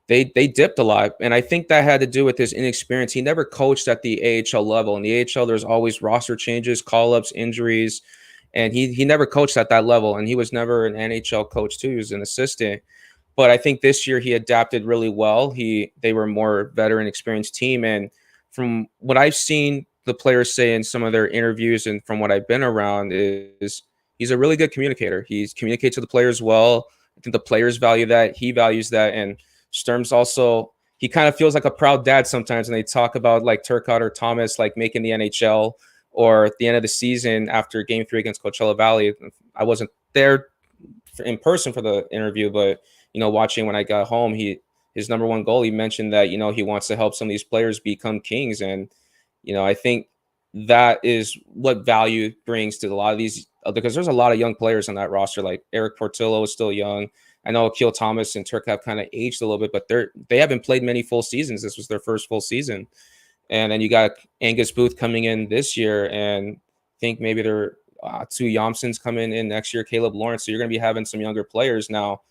they dipped a lot. And I think that had to do with his inexperience. He never coached at the AHL level. In the AHL, there's always roster changes, call-ups, injuries, and he never coached at that level. And he was never an NHL coach too. He was an assistant. But I think this year he adapted really well. They were a more veteran, experienced team. And from what I've seen the players say in some of their interviews and from what I've been around is he's a really good communicator. He's communicates to the players well. I think the players value that. He values that. And Sturm's also, he kind of feels like a proud dad sometimes when they talk about like Turcotte or Thomas like making the NHL or at the end of the season after Game 3 against Coachella Valley. I wasn't there in person for the interview, but watching when I got home, his number one goal, he mentioned that, he wants to help some of these players become kings. And, I think that is what value brings to a lot of these, because there's a lot of young players on that roster. Like Eric Portillo is still young. I know Akil Thomas and Turk have kind of aged a little bit, but they haven't played many full seasons. This was their first full season. And then you got Angus Booth coming in this year, and I think maybe there are two Yomsons coming in next year, Caleb Lawrence. So you're going to be having some younger players now.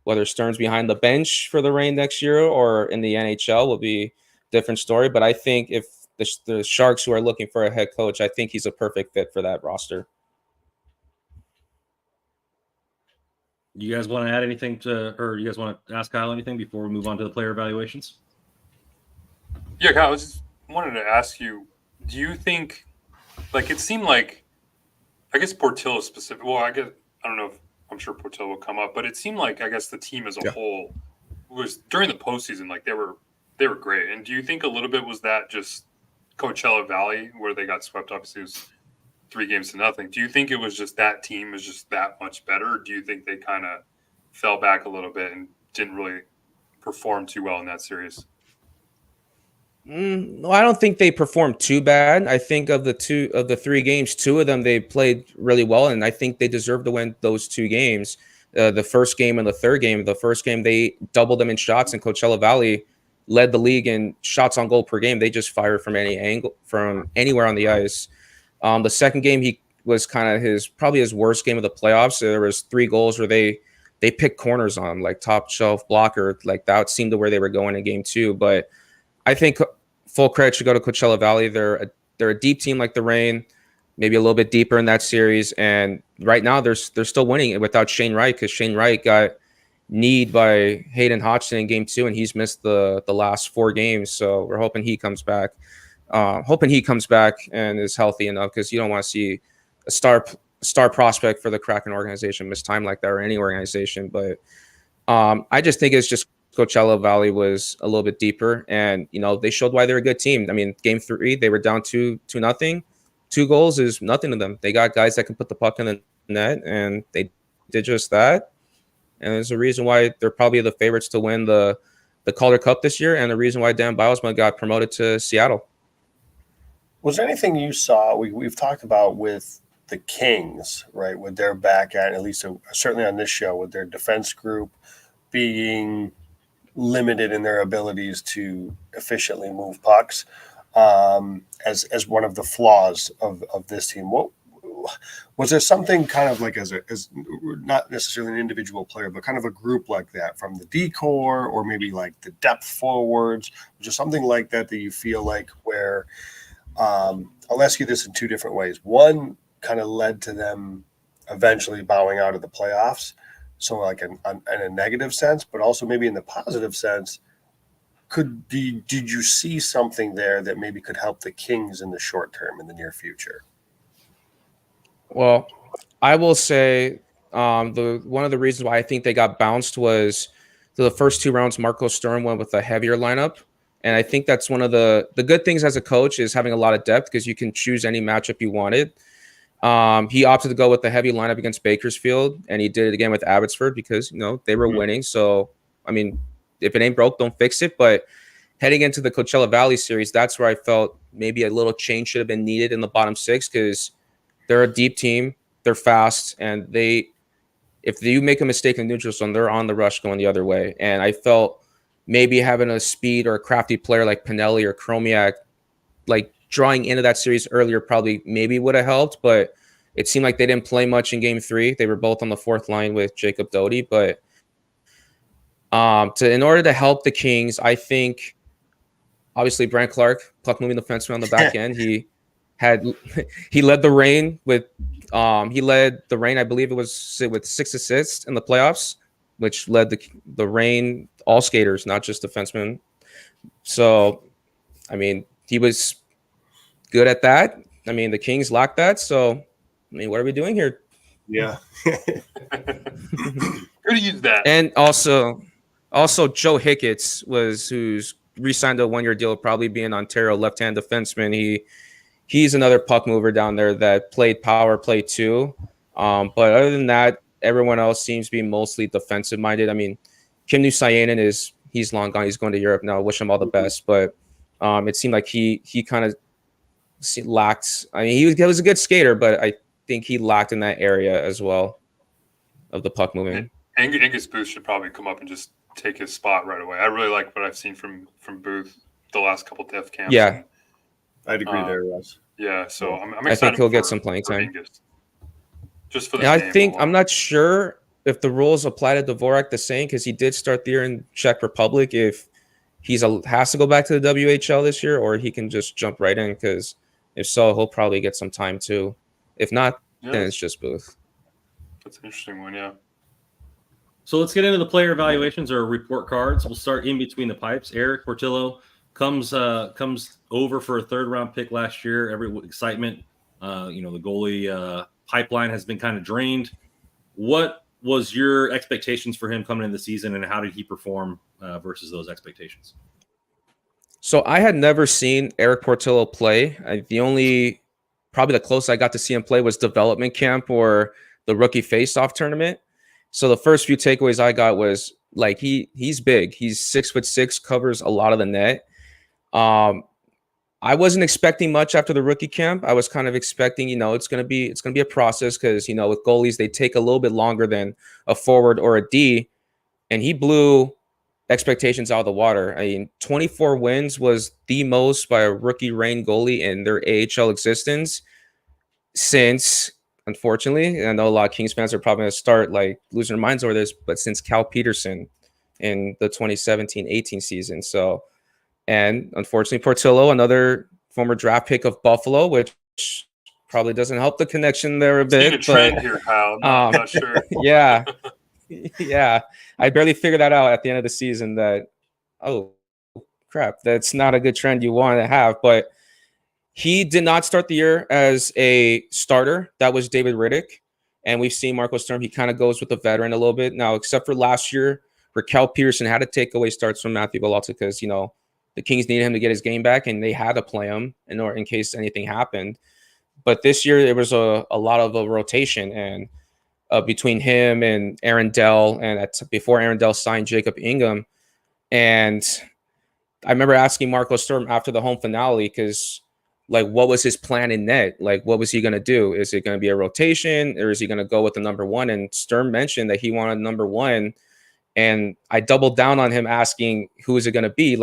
Whether Sturm's behind the bench for the Reign next year or in the NHL will be a different story. But I think if the Sharks who are looking for a head coach, I think he's a perfect fit for that roster. You guys want to add anything or you guys want to ask Kyle anything before we move on to the player evaluations? Yeah, Kyle, I just wanted to ask you, do you think, like, it seemed like, I guess Portillo specific, well, I don't know if, I'm sure Portillo will come up, but it seemed like, I guess, the team as a whole was during the postseason, like they were great. And do you think a little bit was that just Coachella Valley where they got swept? Obviously, it was 3-0. Do you think it was just that team was just that much better? Or do you think they kind of fell back a little bit and didn't really perform too well in that series? No, I don't think they performed too bad. I think of the 3 games, 2 of them they played really well, and I think they deserved to win those 2 games. The first game and the third game. The first game they doubled them in shots, and Coachella Valley led the league in shots on goal per game. They just fired from any angle, from anywhere on the ice. The second game he was kind of probably his worst game of the playoffs. There was 3 goals where they picked corners on him, like top shelf blocker, like that seemed to where they were going in game 2. But I think full credit should go to Coachella Valley. They're a deep team like the Reign, maybe a little bit deeper in that series. And right now they're still winning without Shane Wright, because Shane Wright got kneed by Hayden Hodgson in game 2, and he's missed the last 4 games. So we're hoping he comes back. And is healthy enough, because you don't want to see a star prospect for the Kraken organization miss time like that, or any organization. But I just think it's just Coachella Valley was a little bit deeper, and they showed why they're a good team. I mean, game 3 they were down 2-0. 2 goals is nothing to them. They got guys that can put the puck in the net, and they did just that. And there's a reason why they're probably the favorites to win the Calder Cup this year, and the reason why Dan Bilesma got promoted to Seattle. Was there anything you saw? We've talked about with the Kings, right? With their back at least certainly on this show, with their defense group being limited in their abilities to efficiently move pucks, as one of the flaws of this team. What was there something kind of like as not necessarily an individual player, but kind of a group like that from the decor, or maybe like the depth forwards, just something like that you feel like where I'll ask you this in 2 different ways. One kind of led to them eventually bowing out of the playoffs. So like in a negative sense, but also maybe in the positive sense, did you see something there that maybe could help the Kings in the short term, in the near future? Well, I will say one of the reasons why I think they got bounced was the first 2 rounds, Marco Sturm went with a heavier lineup. And I think that's one of the good things as a coach is having a lot of depth, because you can choose any matchup you wanted. He opted to go with the heavy lineup against Bakersfield, and he did it again with Abbotsford because they were winning. So I mean, if it ain't broke, don't fix it. But heading into the Coachella Valley series, that's where I felt maybe a little change should have been needed in the bottom 6, because they're a deep team, they're fast, and if you make a mistake in the neutral zone, they're on the rush going the other way. And I felt maybe having a speed or a crafty player like Pinelli or Chromiak, like drawing into that series earlier, probably maybe would have helped, but it seemed like they didn't play much in game 3. They were both on the 4th line with Jacob Doty, but In order to help the Kings, I think obviously Brant Clark, puck moving defenseman on the back end. He led the Reign with I believe it was with 6 assists in the playoffs, which led the Reign all skaters, not just defensemen. So, I mean, he was good at that. I mean, the Kings lacked that. So, I mean, what are we doing here? Yeah. Could have used that. And also Joe Hicketts who's re-signed a 1-year deal, probably be an Ontario left-hand defenseman. He's another puck mover down there that played power play too. But other than that, everyone else seems to be mostly defensive minded. I mean, Kim Nusayanen he's long gone. He's going to Europe now. Wish him all the best. But it seemed like he kind of lacked. I mean, he was a good skater, but I think he lacked in that area as well of the puck moving. Angus Booth should probably come up and just take his spot right away. I really like what I've seen from Booth the last couple of Def camps. Yeah, I'd agree there, Russ. Yeah, so I'm excited. I think he'll get some playing time. Angus. Just for the name I'm not sure if the rules apply to Dvorak the same, because he did start the year in Czech Republic. If has to go back to the WHL this year, or he can just jump right in, because if so, he'll probably get some time too. If not, then it's just Booth. That's an interesting one, yeah. So let's get into the player evaluations or report cards. We'll start in between the pipes. Eric Portillo comes over for a 3rd-round pick last year. Every excitement, the goalie pipeline has been kind of drained. What was your expectations for him coming into the season, and how did he perform versus those expectations? So I had never seen Eric Portillo play. Probably the closest I got to see him play was development camp or the rookie face-off tournament. So the first few takeaways I got was like he's big. He's 6'6", covers a lot of the net. I wasn't expecting much after the rookie camp. I was kind of expecting, it's gonna be a process, because with goalies they take a little bit longer than a forward or a D, and he blew expectations out of the water. I mean, 24 wins was the most by a rookie Reign goalie in their AHL existence since, unfortunately, and I know a lot of Kings fans are probably going to start like losing their minds over this, but since Cal Peterson in the 2017-18 season. So, and unfortunately, Portillo, another former draft pick of Buffalo, which probably doesn't help the connection there a bit. A trend here, Kyle. I'm not sure. Yeah. Yeah. I barely figured that out at the end of the season that, oh, crap, that's not a good trend you want to have. But he did not start the year as a starter. That was David Riddick. And we've seen Marco Sturm. He kind of goes with the veteran a little bit. Now, except for last year, where Cal Peterson had to take away starts from Matthew Galata because, the Kings needed him to get his game back, and they had to play him in case anything happened. But this year, there was a lot of a rotation, and between him and Aaron Dell, and before Aaron Dell signed Jacob Ingham. And I remember asking Marco Sturm after the home finale, because what was his plan in net? What was he going to do? Is it going to be a rotation, or is he going to go with the number one? And Sturm mentioned that he wanted number one. And I doubled down on him asking, who is it going to be?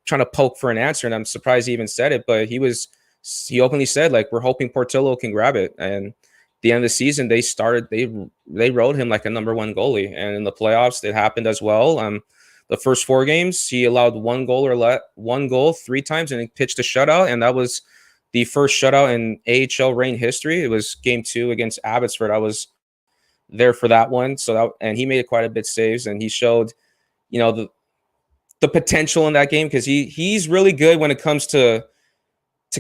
Trying to poke for an answer. And I'm surprised he even said it, but he openly said, we're hoping Portillo can grab it. And at the end of the season, they rode him like a number one goalie. And in the playoffs, it happened as well. The first 4 games, he allowed one goal 3 times, and he pitched a shutout. And that was the first shutout in AHL Reign history. It was game 2 against Abbotsford. I was there for that one. And he made quite a bit of saves, and he showed, the potential in that game, because he's really good when it comes to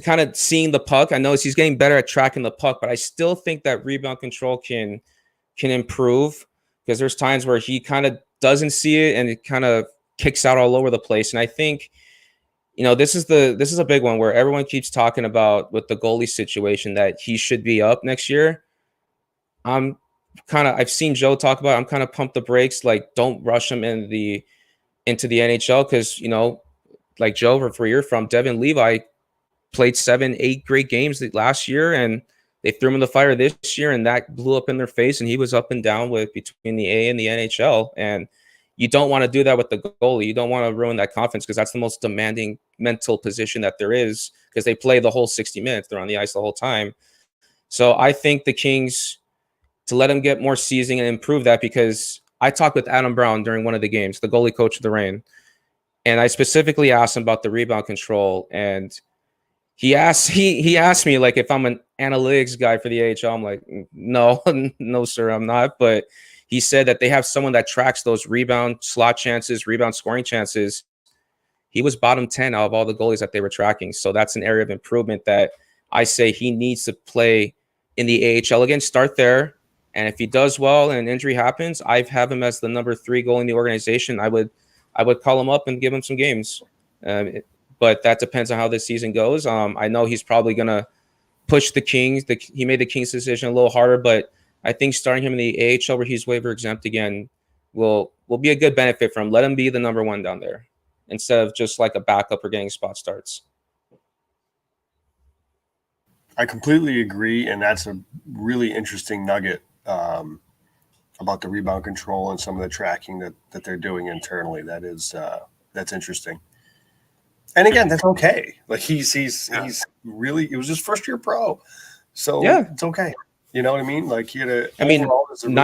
kind of seeing the puck. I know he's getting better at tracking the puck, but I still think that rebound control can improve, because there's times where he kind of doesn't see it and it kind of kicks out all over the place. And I think, this is a big one where everyone keeps talking about with the goalie situation that he should be up next year. I've seen Joe talk about it. I'm kind of pumped the brakes, don't rush him into the NHL, because Joe, where you're from, Devin Levi played 7-8 great games last year, and they threw him in the fire this year, and that blew up in their face, and he was up and down between the A and the NHL. And you don't want to do that with the goalie. You don't want to ruin that confidence, because that's the most demanding mental position that there is, because they play the whole 60 minutes. They're on the ice the whole time. So I think the Kings, to let him get more seasoning and improve that, because I talked with Adam Brown during one of the games, the goalie coach of the Reign, and I specifically asked him about the rebound control. And he asked me like if I'm an analytics guy for the AHL. I'm like, no, no, sir, I'm not. But he said that they have someone that tracks those rebound slot chances, rebound scoring chances. He was bottom 10 out of all the goalies that they were tracking. So that's an area of improvement that I say he needs to play in the AHL again, start there. And if he does well and an injury happens, I have him as the number 3 goal in the organization. I would call him up and give him some games. But that depends on how this season goes. I know he's probably going to push the Kings. He made the Kings decision a little harder, but I think starting him in the AHL where he's waiver exempt again will be a good benefit for him. Let him be the number 1 down there instead of just like a backup or getting spot starts. I completely agree, and that's a really interesting nugget about the rebound control and some of the tracking that they're doing internally. That's interesting. And again, that's okay. Like he's really, it was his first year pro, so yeah, it's okay. You know what I mean? Like he had a. I mean, really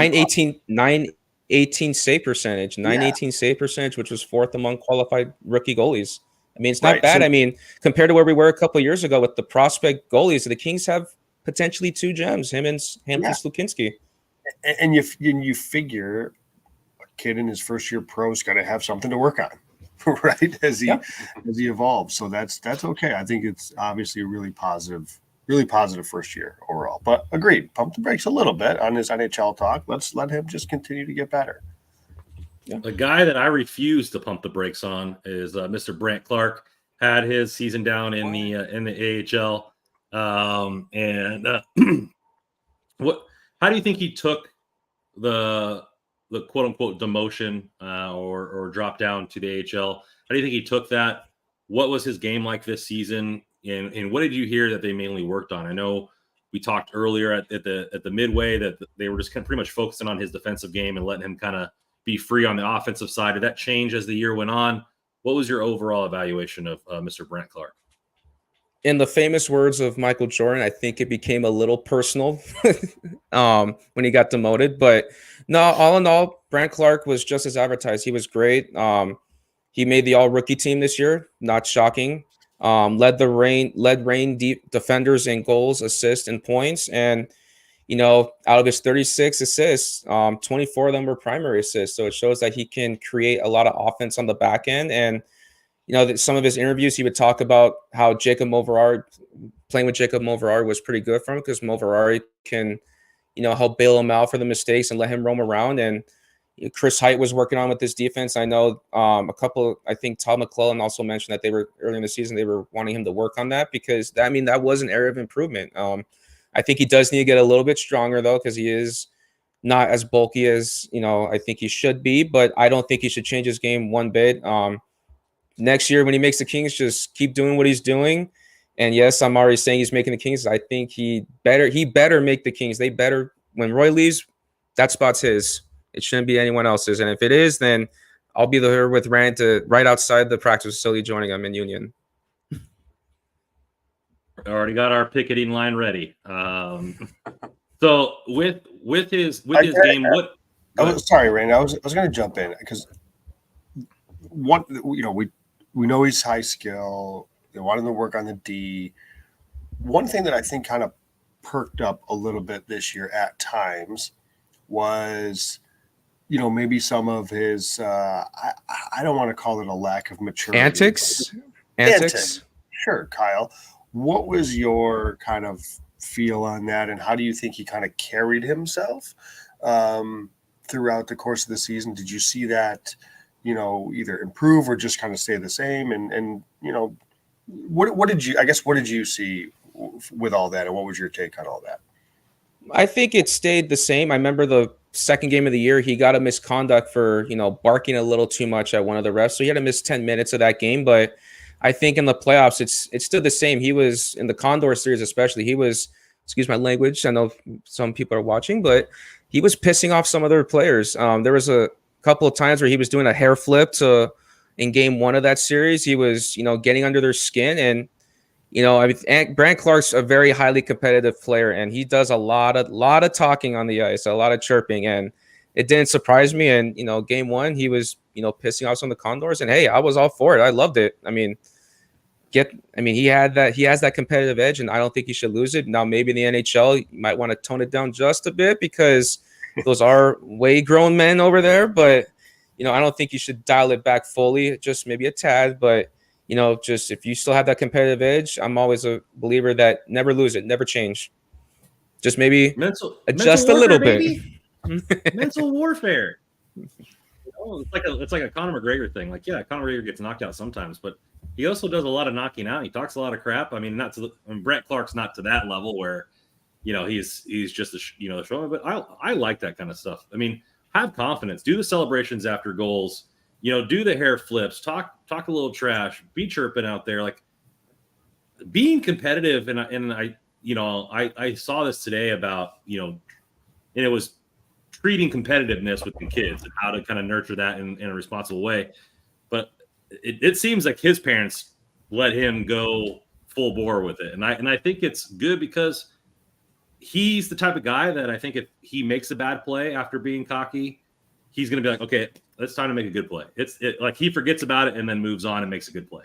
918 save percentage, 918 save percentage, which was 4th among qualified rookie goalies. I mean, it's not bad. So, I mean, compared to where we were a couple of years ago with the prospect goalies, the Kings have potentially 2 gems, him and Slukinski. And you figure a kid in his first year pro's got to have something to work on, right? As he evolves. So that's okay. I think it's obviously a really positive first year overall. But agreed, pump the brakes a little bit on his NHL talk. Let's let him just continue to get better. Yeah. The guy that I refuse to pump the brakes on is Mr. Brant Clark. Had his season down in the AHL, how do you think he took the quote unquote demotion or drop down to the AHL? How do you think he took that? What was his game like this season? And what did you hear that they mainly worked on? I know we talked earlier at the midway that they were just kind of pretty much focusing on his defensive game and letting him kind of be free on the offensive side. Did that change as the year went on? What was your overall evaluation of Mr. Brant Clark? In the famous words of Michael Jordan, I think it became a little personal when he got demoted. But no, all in all, Brant Clark was just as advertised. He was great. He made the all-rookie team this year. Not shocking. Led Reign defenders in goals, assists, and points. And out of his 36 assists, 24 of them were primary assists. So it shows that he can create a lot of offense on the back end. And, some of his interviews, he would talk about how playing with Jacob Moverard was pretty good for him because Moverard can, help bail him out for the mistakes and let him roam around. And Chris Height was working on with this defense. I know I think Todd McClellan also mentioned that they were early in the season, they were wanting him to work on that because that was an area of improvement. I think he does need to get a little bit stronger, though, because he is not as bulky as, I think he should be. But I don't think he should change his game one bit. Next year, when he makes the Kings, just keep doing what he's doing. And, yes, I'm already saying he's making the Kings. I think he better make the Kings. They better – when Roy leaves, that spot's his. It shouldn't be anyone else's. And if it is, then I'll be there with Rand right outside the practice facility joining him in Union. Already got our picketing line ready. So with his game, sorry, Rain. I was going to jump in because we know he's high skill. They want him to work on the D. One thing that I think kind of perked up a little bit this year at times was, maybe some of his. I don't want to call it a lack of maturity. Antics. Sure, Kyle. What was your kind of feel on that, and how do you think he kind of carried himself throughout the course of the season? Did you see that, either improve or just kind of stay the same? And what did you see with all that, and what was your take on all that? I think it stayed the same. I remember the second game of the year, he got a misconduct for, barking a little too much at one of the refs. So he had to miss 10 minutes of that game, but I think in the playoffs, it's still the same. He was in the Condor series, especially. He was, excuse my language, I know some people are watching, but he was pissing off some other players. There was a couple of times where he was doing a hair flip in game 1 of that series. He was, getting under their skin. And, Brant Clark's a very highly competitive player, and he does a lot of talking on the ice, a lot of chirping. And it didn't surprise me. And, game one, he was, pissing off some of the Condors, and hey, I was all for it. I loved it. I mean, he has that competitive edge, and I don't think he should lose it. Now, maybe in the NHL, you might want to tone it down just a bit because those are way grown men over there. But, I don't think you should dial it back fully, just maybe a tad. But, just if you still have that competitive edge, I'm always a believer that never lose it, never change. Just maybe adjust a little bit. Mental warfare. It's like a Conor McGregor thing. Like, yeah, Conor McGregor gets knocked out sometimes, but he also does a lot of knocking out. He talks a lot of crap. I mean, Brett Clark's not to that level where, he's just a showman. But I like that kind of stuff. I mean, have confidence. Do the celebrations after goals. Do the hair flips. Talk a little trash. Be chirping out there. Like, being competitive. And I saw this today about and it was treating competitiveness with the kids and how to kind of nurture that in a responsible way. But it seems like his parents let him go full bore with it. And I think it's good because he's the type of guy that I think if he makes a bad play after being cocky, he's going to be like, okay, it's time to make a good play. Like he forgets about it and then moves on and makes a good play.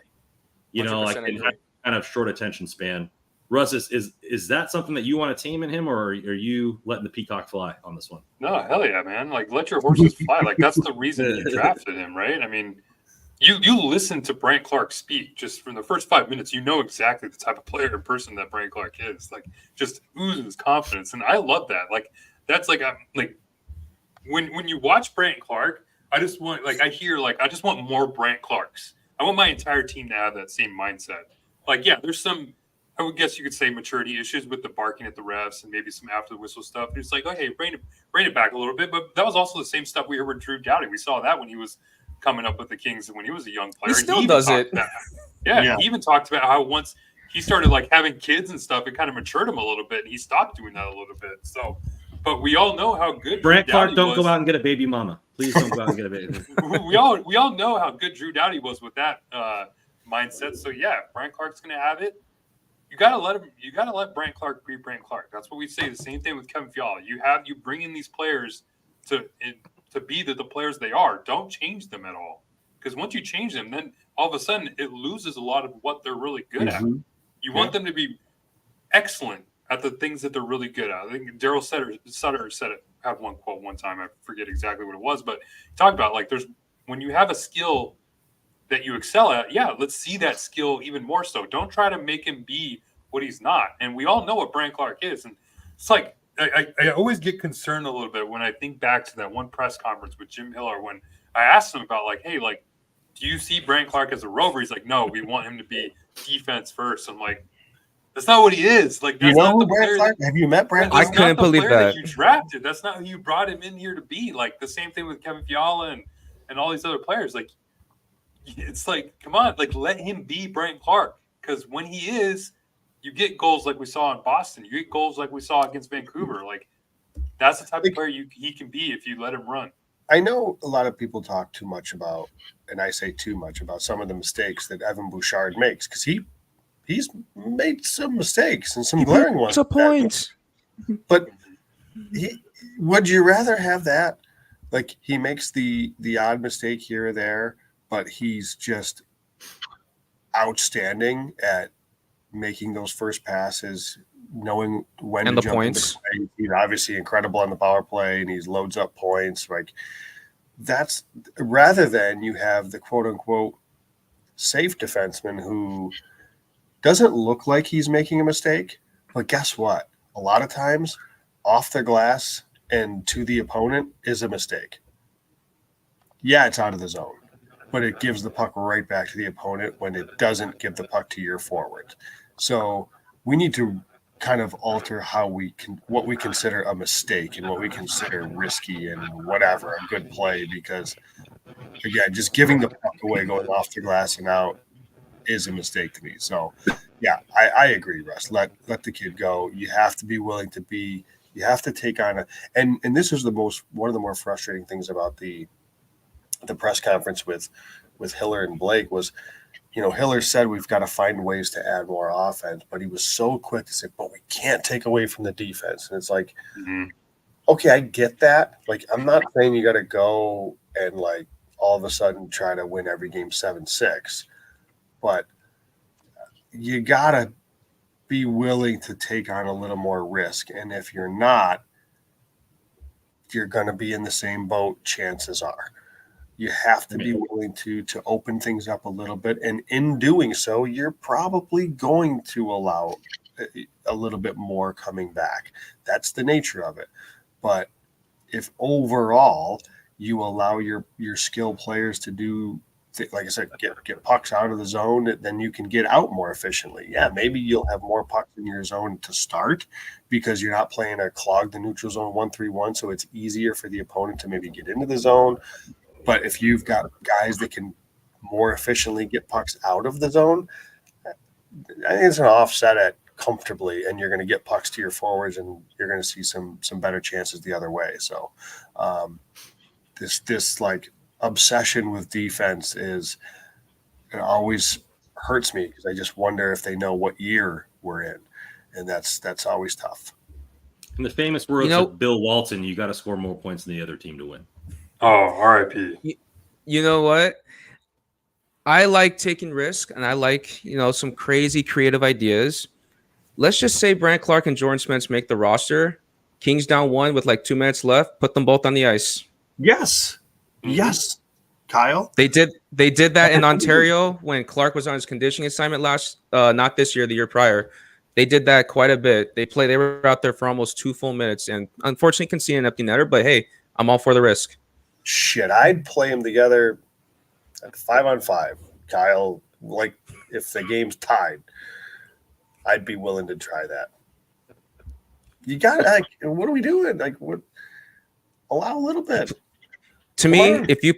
Like in kind of short attention span. Russ, is that something that you want to team in him, or are you letting the peacock fly on this one? No, hell yeah, man. Like, let your horses fly. Like, that's the reason you drafted him, right? I mean, you listen to Brant Clark speak just from the first 5 minutes, you know exactly the type of player and person that Brant Clark is. Like, just oozes confidence. And I love that. Like, that's like, when you watch Brant Clark, I just want more Brant Clarks. I want my entire team to have that same mindset. Like, yeah, there's some, I would guess you could say, maturity issues with the barking at the refs and maybe some after the whistle stuff. It's like, oh, hey, rein it back a little bit. But that was also the same stuff we heard with Drew Doughty. We saw that when he was coming up with the Kings and when he was a young player. He still does it. Yeah, he even talked about how once he started like having kids and stuff, it kind of matured him a little bit. And he stopped doing that a little bit. So, but we all know how good Brant Clark, don't go out and get a baby mama. Please don't go out and get a baby. we all know how good Drew Doughty was with that mindset. So yeah, Brant Clark's going to have it. You gotta let Brant Clark be Brant Clark. That's what we say. The same thing with Kevin Fiala. You bring in these players to be the players they are. Don't change them at all. Because once you change them, then all of a sudden it loses a lot of what they're really good at. You want them to be excellent at the things that they're really good at. I think Daryl Sutter said it. I have one quote one time. I forget exactly what it was, but he talked about like when you have a skill that you excel at, yeah, let's see that skill even more so. Don't try to make him be what he's not. And we all know what Brant Clark is. And it's like, I always get concerned a little bit when I think back to that one press conference with Jim Hiller when I asked him about like, hey, like, do you see Brant Clark as a rover? He's like, no, we want him to be defense first. I'm like, that's not what he is. Like, that's not the player. Have you met Brant? I couldn't believe that you drafted. That's not who you brought him in here to be. Like the same thing with Kevin Fiala and all these other players. Like, it's like, come on, like let him be Brant Clark, because when he is, you get goals like we saw in Boston. You get goals like we saw against Vancouver. Like that's the type of player he can be if you let him run. I know a lot of people talk too much about, and I say too much about some of the mistakes that Evan Bouchard makes because he's made some mistakes and some glaring ones. What's a point? But would you rather have that? Like he makes the odd mistake here or there, but he's just outstanding at making those first passes, knowing when and to the jump points. Into play. He's obviously incredible on the power play, and he loads up points. Like that's rather than you have the quote unquote safe defenseman who doesn't look like he's making a mistake, but guess what? A lot of times, off the glass and to the opponent is a mistake. Yeah, it's out of the zone, but it gives the puck right back to the opponent when it doesn't give the puck to your forward. So we need to kind of alter what we consider a mistake and what we consider risky and whatever, a good play, because again, just giving the puck away, going off the glass and out is a mistake to me. So yeah, I agree, Russ. Let the kid go. You have to be willing to you have to take on and this is one of the more frustrating things about the press conference with Hiller and Blake was, Hiller said we've got to find ways to add more offense, but he was so quick to say, but we can't take away from the defense. And it's like, okay, I get that. Like, I'm not saying you got to go and like all of a sudden try to win every game 7-6, but you got to be willing to take on a little more risk. And if you're not, you're going to be in the same boat, chances are. You have to be willing to open things up a little bit. And in doing so, you're probably going to allow a little bit more coming back. That's the nature of it. But if overall you allow your skilled players to do, like I said, get pucks out of the zone, then you can get out more efficiently. Yeah, maybe you'll have more pucks in your zone to start because you're not playing a clogged the neutral zone 1-3-1, so it's easier for the opponent to maybe get into the zone. But if you've got guys that can more efficiently get pucks out of the zone, I think it's going to offset it comfortably, and you're going to get pucks to your forwards, and you're going to see some better chances the other way. So this like obsession with defense it always hurts me because I just wonder if they know what year we're in, and that's always tough. In the famous words of Bill Walton, you got to score more points than the other team to win. Oh, R.I.P. You know what? I like taking risk, and I like some crazy creative ideas. Let's just say Brant Clark and Jordan Spence make the roster. Kings down 1 with like 2 minutes left. Put them both on the ice. Yes. Yes. Kyle? They did that in Ontario when Clark was on his conditioning assignment not this year, the year prior. They did that quite a bit. They were out there for almost 2 full minutes and unfortunately conceded an empty netter, but hey, I'm all for the risk. Shit, I'd play them together at 5-on-5. Kyle, like if the game's tied, I'd be willing to try that. You got like, what are we doing? Like, what? Allow a little bit. To me, if you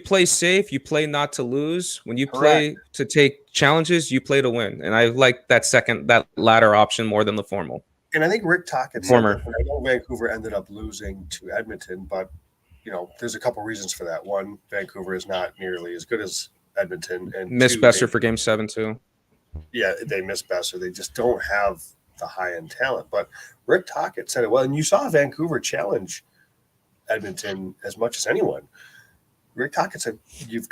play safe, you play not to lose. When you play to take challenges, you play to win. And I like that latter option more than the formal. And I think Rick Tocchet said that, I know Vancouver ended up losing to Edmonton, but there's a couple reasons for that. One, Vancouver is not nearly as good as Edmonton, and missed Besser for Game 7 too. Yeah, they missed Besser. They just don't have the high-end talent. But Rick Tocchet said it well, and you saw Vancouver challenge Edmonton as much as anyone. Rick Tocchet said, you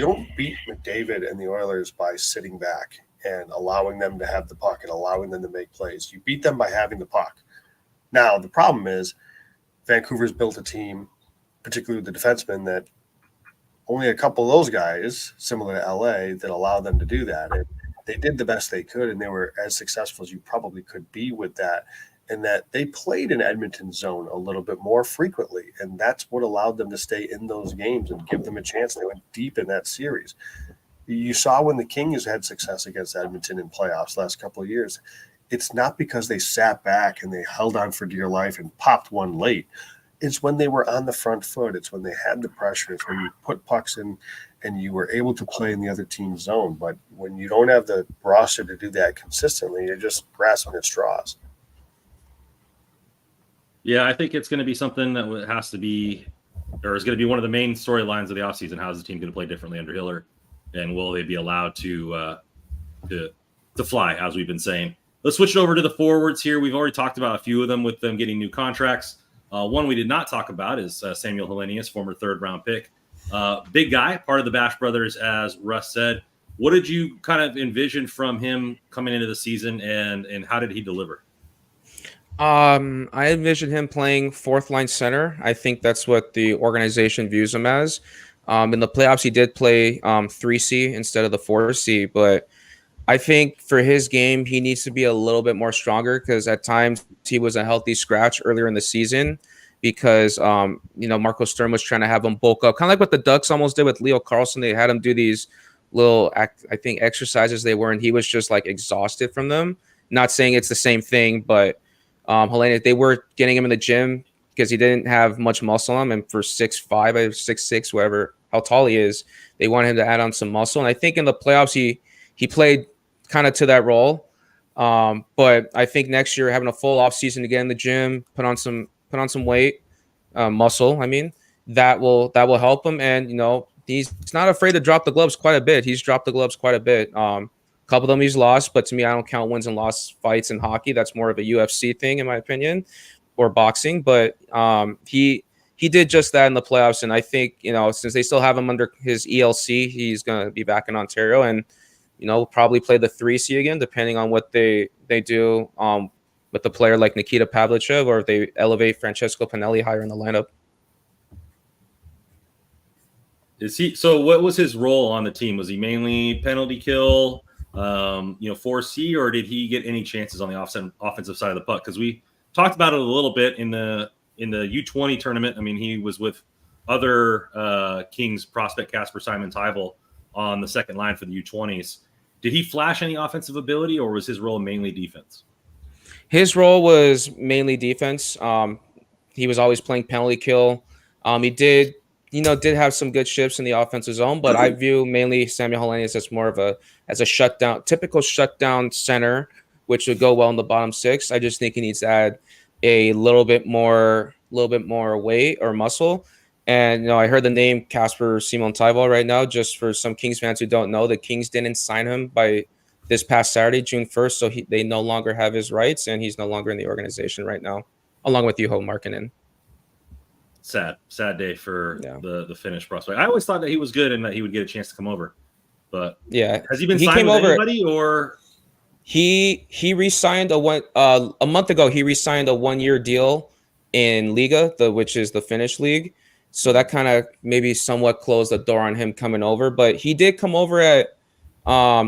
don't beat McDavid and the Oilers by sitting back and allowing them to have the puck and allowing them to make plays. You beat them by having the puck. Now, the problem is Vancouver's built a team, particularly with the defensemen, that only a couple of those guys, similar to LA, that allow them to do that. And they did the best they could, and they were as successful as you probably could be with that, and that they played in Edmonton's zone a little bit more frequently, and that's what allowed them to stay in those games and give them a chance. They went deep in that series. You saw when the Kings had success against Edmonton in playoffs last couple of years, it's not because they sat back and they held on for dear life and popped one late. It's when they were on the front foot. It's when they had the pressure. It's when you put pucks in and you were able to play in the other team's zone. But when you don't have the roster to do that consistently, you're just grasping at straws. Yeah, I think it's going to be something that has to be, or is going to be one of the main storylines of the offseason. How is the team going to play differently under Hiller? And will they be allowed to fly, as we've been saying? Let's switch over to the forwards here. We've already talked about a few of them with them getting new contracts. One we did not talk about is Samuel Helenius, former third-round pick. Big guy, part of the Bash Brothers, as Russ said. What did you kind of envision from him coming into the season, and how did he deliver? I envision him playing fourth-line center. I think that's what the organization views him as. In the playoffs, he did play 3C instead of the 4C, but I think for his game, he needs to be a little bit more stronger because at times he was a healthy scratch earlier in the season because, Marco Sturm was trying to have him bulk up, kind of like what the Ducks almost did with Leo Carlsson. They had him do these little, exercises and he was just like exhausted from them. Not saying it's the same thing, but Helena, they were getting him in the gym because he didn't have much muscle on him. And for 6'5", 6'6", whatever, how tall he is, they wanted him to add on some muscle. And I think in the playoffs, he played kind of to that role. But I think next year, having a full off season to get in the gym, put on some weight, muscle, that will help him. And, he's not afraid to drop the gloves quite a bit. He's dropped the gloves quite a bit. A couple of them he's lost, but to me, I don't count wins and loss fights in hockey. That's more of a UFC thing, in my opinion. or boxing, but he did just that in the playoffs. And I think, since they still have him under his ELC, he's going to be back in Ontario and, probably play the 3C again, depending on what they do with the player like Nikita Pavlichev, or if they elevate Francesco Pinelli higher in the lineup. So what was his role on the team? Was he mainly penalty kill, 4C, or did he get any chances on the offensive side of the puck? Because we talked about it a little bit in the U20 tournament. I mean, he was with other Kings prospect Casper Simon-Tyvel on the second line for the U20s. Did he flash any offensive ability, or was his role mainly defense? His role was mainly defense. He was always playing penalty kill. He did have some good shifts in the offensive zone, but I view mainly Samuel Hellenius as more of a typical shutdown center, which would go well in the bottom six. I just think he needs to add a little bit more weight or muscle. And I heard the name Casper Simon-Tyvel right now. Just for some Kings fans who don't know, the Kings didn't sign him by this past Saturday, June 1st, so they no longer have his rights, and he's no longer in the organization right now, along with Juho Markkinen. Sad day for the Finnish prospect. I always thought that he was good and that he would get a chance to come over, but has he been signed with anybody, or he re-signed a month ago? He re-signed a 1-year deal in Liga, which is the Finnish league. So that kind of maybe somewhat closed the door on him coming over. But he did come over at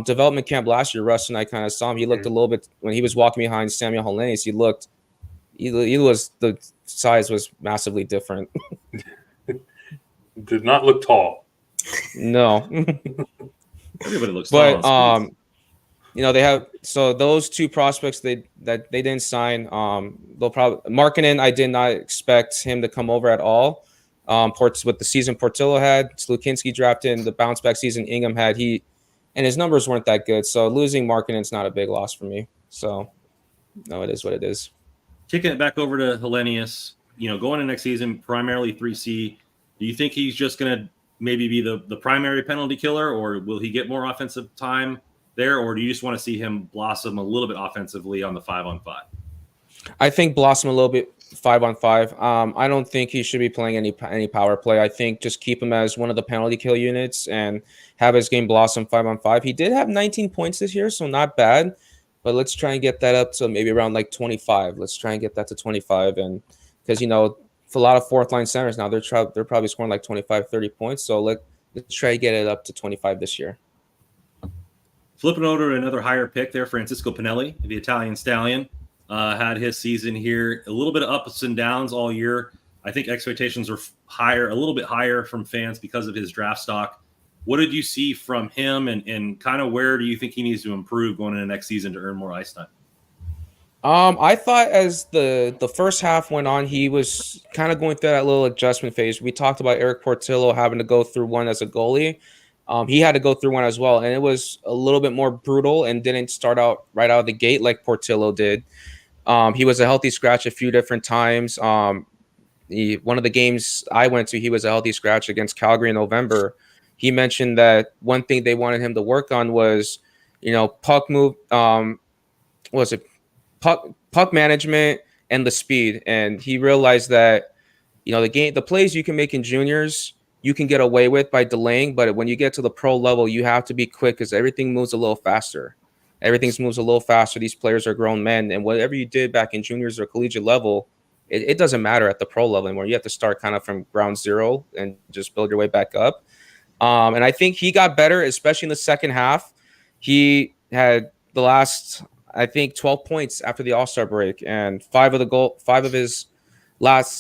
development camp last year. Russ and I kind of saw him. He looked a little bit when he was walking behind Samuel Hellenius. The size was massively different. Did not look tall. No. Everybody looks tall. But they have those two prospects that they didn't sign. They'll probably Markkinen. I did not expect him to come over at all. With the season Portillo had, Slukinski drafted in the bounce back season Ingham had, and his numbers weren't that good. So losing Markkinen's not a big loss for me. So no, it is what it is. Kicking it back over to Hellenius, going into next season, primarily 3C. Do you think he's just going to maybe be the primary penalty killer, or will he get more offensive time there, or do you just want to see him blossom a little bit offensively on the 5-on-5? I think blossom a little bit 5-on-5. I don't think he should be playing any power play. I think just keep him as one of the penalty kill units and have his game blossom 5-on-5. He did have 19 points this year, so not bad. But let's try and get that up to maybe around like 25. Let's try and get that to 25, and because for a lot of fourth line centers now, they're probably scoring like 25, 30 points. So let's try to get it up to 25 this year. Flipping over to another higher pick there, Francesco Pinelli, the Italian stallion. Had his season here, a little bit of ups and downs all year. I think expectations were a little bit higher from fans because of his draft stock. What did you see from him, and kind of where do you think he needs to improve going into next season to earn more ice time? I thought as the first half went on, he was kind of going through that little adjustment phase. We talked about Eric Portillo having to go through one as a goalie. He had to go through one as well, and it was a little bit more brutal and didn't start out right out of the gate like Portillo did. He was a healthy scratch a few different times. One of the games I went to, he was a healthy scratch against Calgary in November. He mentioned that one thing they wanted him to work on was, puck move. Puck management and the speed. And he realized that, the plays you can make in juniors, you can get away with by delaying. But when you get to the pro level, you have to be quick because everything moves a little faster. These players are grown men, and whatever you did back in juniors or collegiate level, it doesn't matter at the pro level anymore. You have to start kind of from ground zero and just build your way back up. And I think he got better, especially in the second half. He had the last, 12 points after the All-Star break, and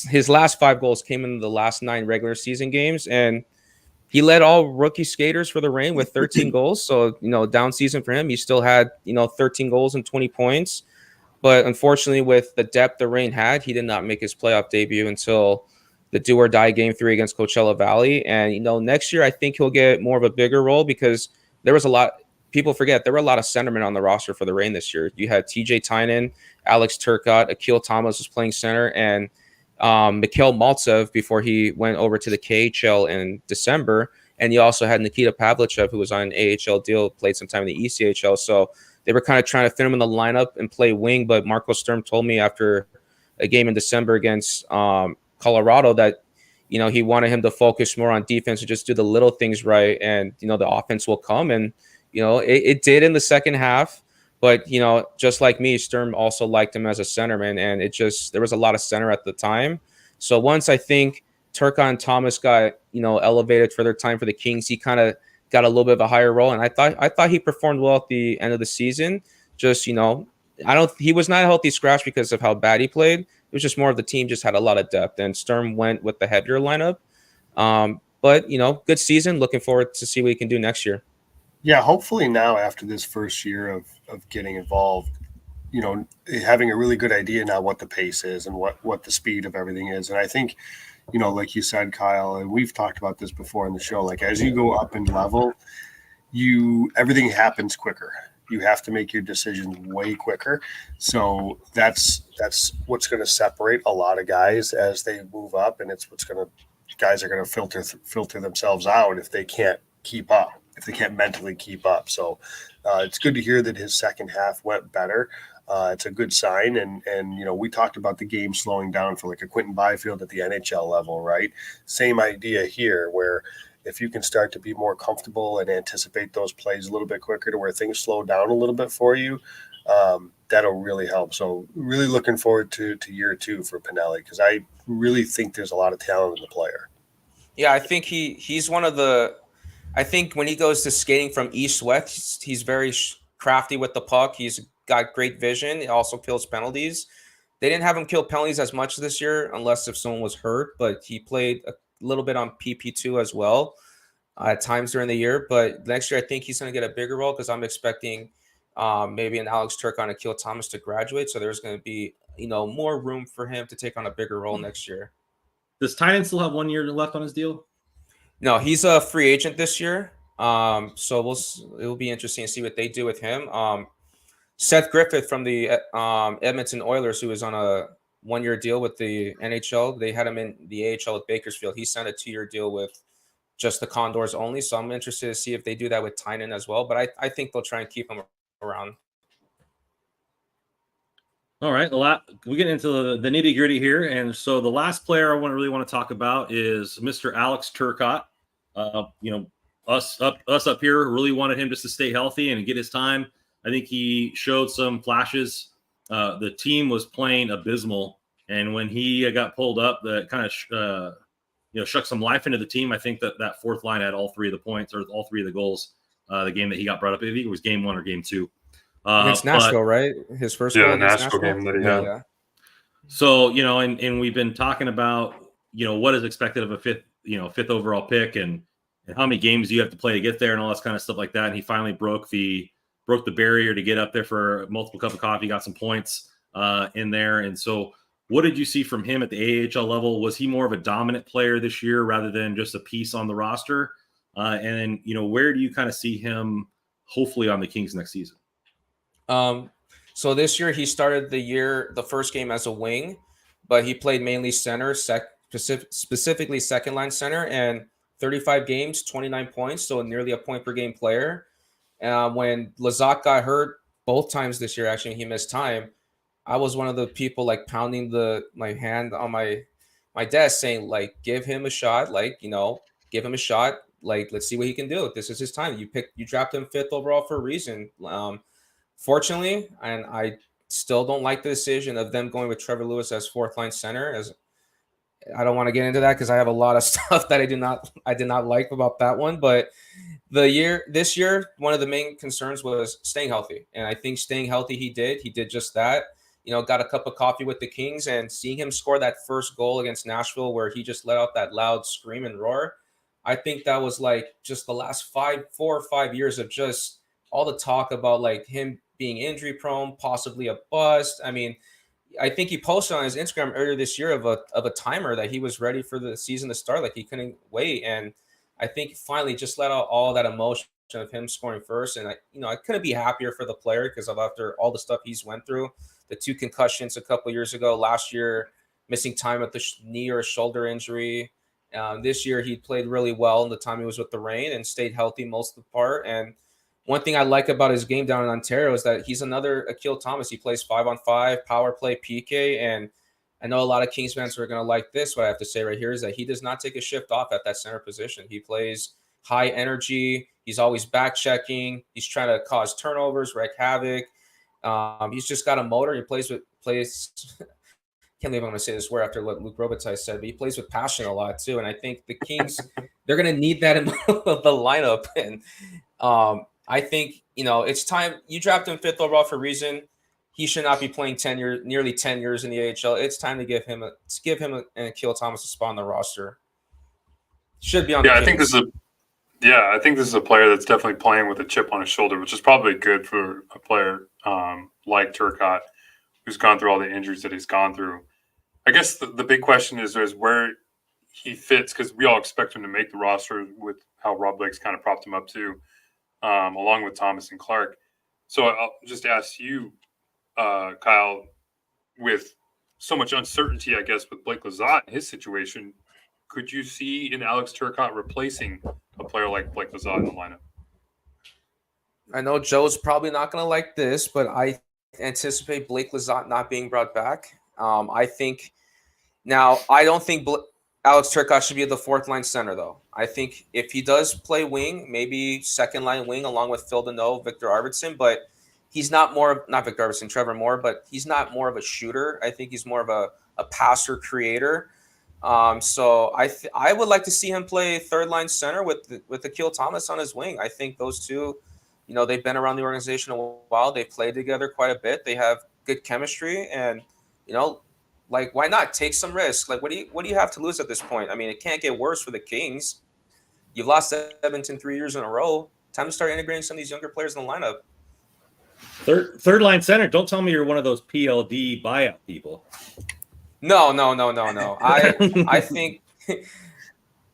his last 5 goals came in the last 9 regular season games, and he led all rookie skaters for the Reign with 13 goals. So, down season for him. He still had, 13 goals and 20 points. But unfortunately, with the depth the Reign had, he did not make his playoff debut until the do or die game 3 against Coachella Valley. And, next year, I think he'll get more of a bigger role because there was people forget, there were a lot of centermen on the roster for the Reign this year. You had TJ Tynan, Alex Turcotte, Akil Thomas was playing center, and Mikhail Maltsev before he went over to the KHL in December. And you also had Nikita Pavlichev, who was on an AHL deal, played some time in the ECHL. So they were kind of trying to fit him in the lineup and play wing. But Marco Sturm told me after a game in December against Colorado that, he wanted him to focus more on defense and just do the little things right. And, the offense will come. And, it did in the second half. But, just like me, Sturm also liked him as a centerman. And there was a lot of center at the time. So once I think Turcotte and Thomas got, elevated for their time for the Kings, he kind of got a little bit of a higher role. And I thought he performed well at the end of the season. Just, he was not a healthy scratch because of how bad he played. It was just more of the team just had a lot of depth, and Sturm went with the heavier lineup. But, good season. Looking forward to see what he can do next year. Yeah, hopefully now after this first year of getting involved, having a really good idea now what the pace is and what the speed of everything is. And I think, like you said, Kyle, and we've talked about this before in the show, like as you go up in level, everything happens quicker. You have to make your decisions way quicker. So that's what's going to separate a lot of guys as they move up, and it's guys are going to filter themselves out if they can't keep up. If they can't mentally keep up. So it's good to hear that his second half went better. It's a good sign. And we talked about the game slowing down for like a Quentin Byfield at the NHL level, right? Same idea here, where if you can start to be more comfortable and anticipate those plays a little bit quicker to where things slow down a little bit for you, that'll really help. So really looking forward to year 2 for Pinelli, because I really think there's a lot of talent in the player. Yeah, I think he's one of the – I think when he goes to skating from east-west, he's very crafty with the puck. He's got great vision. He also kills penalties. They didn't have him kill penalties as much this year, unless if someone was hurt, but he played a little bit on PP2 as well at times during the year. But next year, I think he's going to get a bigger role, because I'm expecting maybe an Alex Turcotte and Akil Thomas to graduate. So there's going to be, more room for him to take on a bigger role next year. Does Tynan still have 1 year left on his deal? No, he's a free agent this year. So it will be interesting to see what they do with him. Seth Griffith from the Edmonton Oilers, who is on a 1 year deal with the NHL. They had him in the AHL with Bakersfield. He signed a 2 year deal with just the Condors only. So I'm interested to see if they do that with Tynan as well. But I think they'll try and keep him around. All right, we get into the nitty gritty here, and so the last player I really want to talk about is Mr. Alex Turcotte. Us up here really wanted him just to stay healthy and get his time. I think he showed some flashes. The team was playing abysmal, and when he got pulled up, that kind of shook some life into the team. I think that fourth line had all 3 of the points or all 3 of the goals. The game that he got brought up, I think it was game 1 or game 2. Against Nashville, right? His first goal against Nashville game that he had. Yeah. So, and we've been talking about, what is expected of a fifth overall pick and how many games you have to play to get there and all this kind of stuff like that. And he finally broke the barrier to get up there for multiple cup of coffee, got some points in there. And so what did you see from him at the AHL level? Was he more of a dominant player this year rather than just a piece on the roster? And then, where do you kind of see him hopefully on the Kings next season? So this year he started the first game as a wing, but he played mainly center, specifically second line center, and 35 games, 29 points, so nearly a point per game player. When Lazat got hurt both times this year, actually he missed time, I was one of the people like pounding my hand on my desk saying, like, give him a shot, give him a shot, let's see what he can do. This is his time. You dropped him 5th overall for a reason. Fortunately, and I still don't like the decision of them going with Trevor Lewis as 4th line center. As I don't want to get into that because I have a lot of stuff that I did not like about that one. But this year, one of the main concerns was staying healthy, and I think staying healthy, he did just that. Got a cup of coffee with the Kings, and seeing him score that first goal against Nashville, where he just let out that loud scream and roar. I think that was just the last 4 or 5 years of just all the talk about him being injury prone, possibly a bust. I mean, I think he posted on his Instagram earlier this year of a timer that he was ready for the season to start. He couldn't wait. And I think finally just let out all that emotion of him scoring first. And I couldn't be happier for the player because of after all the stuff he's went through, the 2 concussions a couple years ago, last year, missing time with the knee or shoulder injury. This year he played really well in the time he was with the Reign and stayed healthy most of the part. And one thing I like about his game down in Ontario is that he's another Akil Thomas. He plays 5-on-5, power play, PK, and I know a lot of Kings fans are going to like this. What I have to say right here is that he does not take a shift off at that center position. He plays high energy. He's always back checking. He's trying to cause turnovers, wreak havoc. He's just got a motor. He plays. Can't believe I'm going to say this word after what Luke Robitaille said, but he plays with passion a lot too. And I think the Kings, they're going to need that in the lineup. And I think, it's time. You dropped him 5th overall for a reason. He should not be playing nearly 10 years in the AHL. It's time to give him and Akil Thomas a spot on the roster. Should be on. Yeah, the I think this is a player that's definitely playing with a chip on his shoulder, which is probably good for a player like Turcotte, who's gone through all the injuries that he's gone through. I guess the big question is where he fits, because we all expect him to make the roster with how Rob Blake's kind of propped him up too, along with Thomas and Clark. So I'll just ask you, Kyle, with so much uncertainty, I guess, with Blake Lizotte and his situation, could you see in Alex Turcotte replacing a player like Blake Lizotte in the lineup? I know Joe's probably not going to like this, but I anticipate Blake Lizotte not being brought back. I don't think Alex Turcotte should be the 4th-line center, though. I think if he does play wing, maybe 2nd-line wing along with Phil Deneau, Victor Arvidsson, but he's not Victor Arvidsson, Trevor Moore, but he's not more of a shooter. I think he's more of a passer creator. So I would like to see him play 3rd-line center with Akil Thomas on his wing. I think those two, they've been around the organization a while. They played together quite a bit. They have good chemistry, and why not take some risks? What do you have to lose at this point? I mean, it can't get worse for the Kings. You've lost Edmonton 3 years in a row. Time to start integrating some of these younger players in the lineup. Third line center. Don't tell me you're one of those PLD buyout people. No. I think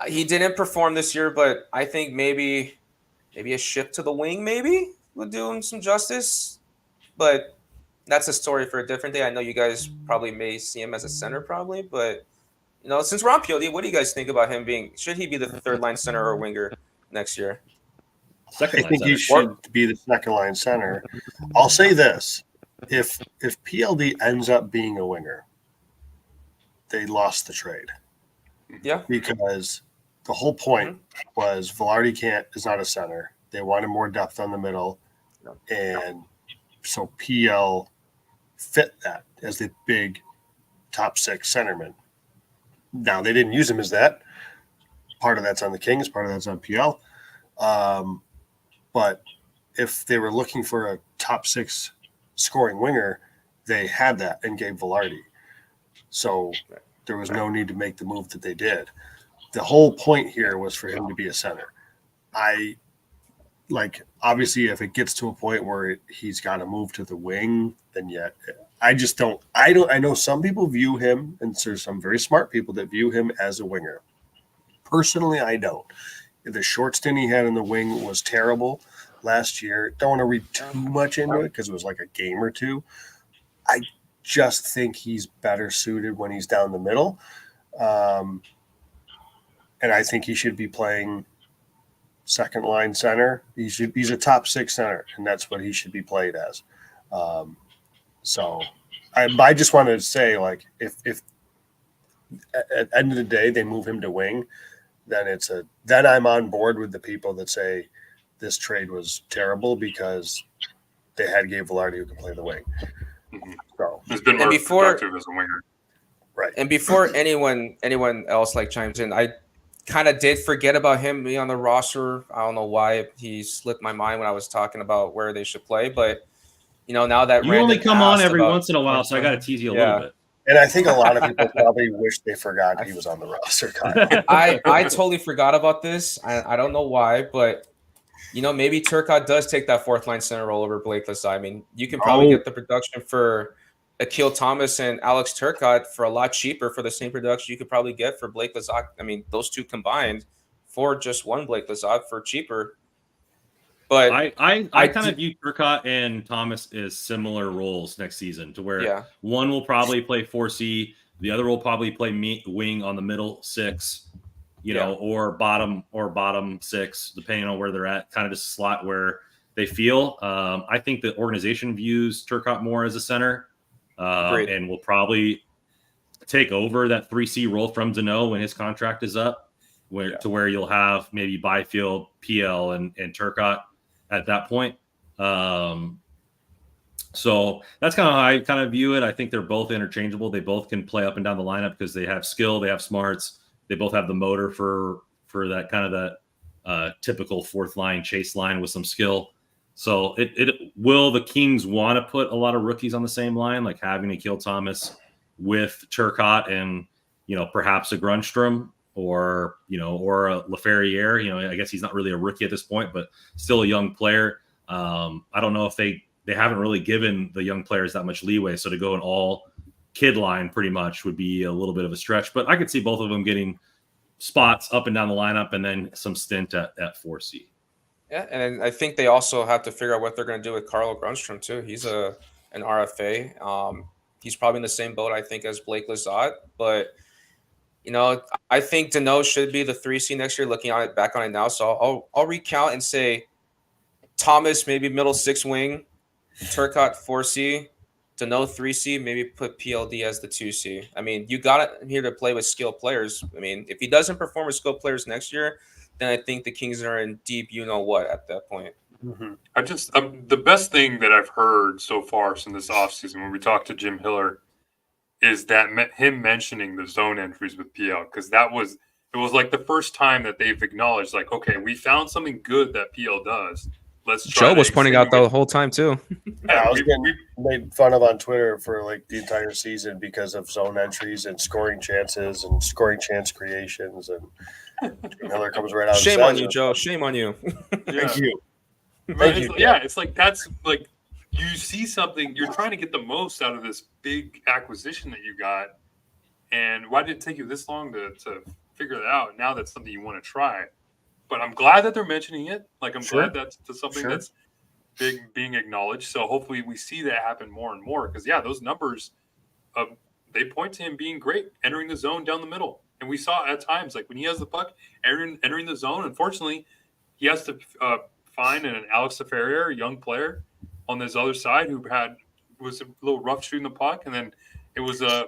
he didn't perform this year, but I think maybe a shift to the wing maybe would do him some justice. But that's a story for a different day. I know you guys probably may see him as a center probably, but since we're on PLD, what do you guys think about him should he be the 3rd-line center or winger next year? I think he should be the 2nd-line center. I'll say this. If PLD ends up being a winger, they lost the trade. Yeah. Because the whole point was Velarde is not a center. They wanted more depth on the middle. And so PL fit that as the big top 6 centerman. Now, they didn't use him as that. Part of that's on the Kings, part of that's on PL. But if they were looking for a top 6 scoring winger, they had that and gave Velarde. So there was no need to make the move that they did. The whole point here was for him to be a center. Obviously, if it gets to a point where he's got to move to the wing, then I just don't. I know some people view him, and there's some very smart people that view him as a winger. Personally, I don't. The short stint he had in the wing was terrible last year. Don't want to read too much into it because it was like a game or two. I just think he's better suited when he's down the middle. And I think he should be playing 2nd-line center. He's a top 6 center, and that's what he should be played as. So I just wanted to say, if at the end of the day they move him to wing, then I'm on board with the people that say this trade was terrible because they had Gabe Velarde who can play the wing. So he's been more productive as a winger. Right. And before anyone else chimes in, I kind of did forget about him being on the roster. I don't know why he slipped my mind when I was talking about where they should play, but now that you only come on every once in a while, so I got to tease you a little bit. And I think a lot of people probably wish they forgot he was on the roster. I totally forgot about this. I don't know why, but maybe Turcotte does take that 4th-line center role over Blake Lizotte. I mean, you can probably get the production for Akil Thomas and Alex Turcotte for a lot cheaper for the same production you could probably get for Blake Lizotte. I mean, those two combined for just one Blake Lizotte for cheaper. But I kind of view Turcotte and Thomas as similar roles next season, to where one will probably play 4C, the other will probably play wing on the middle 6, or bottom 6, depending on where they're at, kind of just a slot where they feel. I think the organization views Turcotte more as a center, and will probably take over that 3C role from Dano when his contract is up, to where you'll have maybe Byfield, PL, and Turcotte at that point. So that's kind of how I kind of view it. I think they're both interchangeable. They both can play up and down the lineup because they have skill, they have smarts, they both have the motor for that kind of that typical fourth line chase line with some skill. So it will the Kings want to put a lot of rookies on the same line, like having Akil Thomas with Turcotte and perhaps a Grunstrom or a LaFerriere. I guess he's not really a rookie at this point, but still a young player. I don't know if they haven't really given the young players that much leeway. So to go an all kid line pretty much would be a little bit of a stretch, but I could see both of them getting spots up and down the lineup and then some stint at 4C. Yeah, and I think they also have to figure out what they're going to do with Carlo Grunstrom too. He's an RFA. He's probably in the same boat, I think, as Blake Lizotte. But, I think Dano should be the 3C next year, looking on it back on it now. So I'll recount and say Thomas, maybe middle 6 wing, Turcotte 4C, Dano 3C, maybe put PLD as the 2C. I mean, you got it here to play with skilled players. I mean, if he doesn't perform with skilled players next year, then I think the Kings are in deep you-know-what at that point. Mm-hmm. The best thing that I've heard so far since this offseason when we talked to Jim Hiller is that him mentioning the zone entries with PL, because it was like the first time that they've acknowledged, like, okay, we found something good that PL does. Let's try. Joe was pointing out the whole time too. Yeah, I was getting made fun of on Twitter for like the entire season because of zone entries and scoring chances and scoring chance creations, and Miller comes right out. Shame on you, Joe. Shame on you. Thank you. It's like that's like you see something. You're trying to get the most out of this big acquisition that you got, and why did it take you this long to figure that out? Now that's something you want to try. But I'm glad that they're mentioning it. Like, I'm glad that's something that's being acknowledged. So hopefully we see that happen more and more. Because, those numbers, they point to him being great, entering the zone down the middle. And we saw at times, like, when he has the puck, entering the zone, unfortunately, he has to find an Alex LaFerriere, a young player, on this other side who was a little rough shooting the puck. And then it was a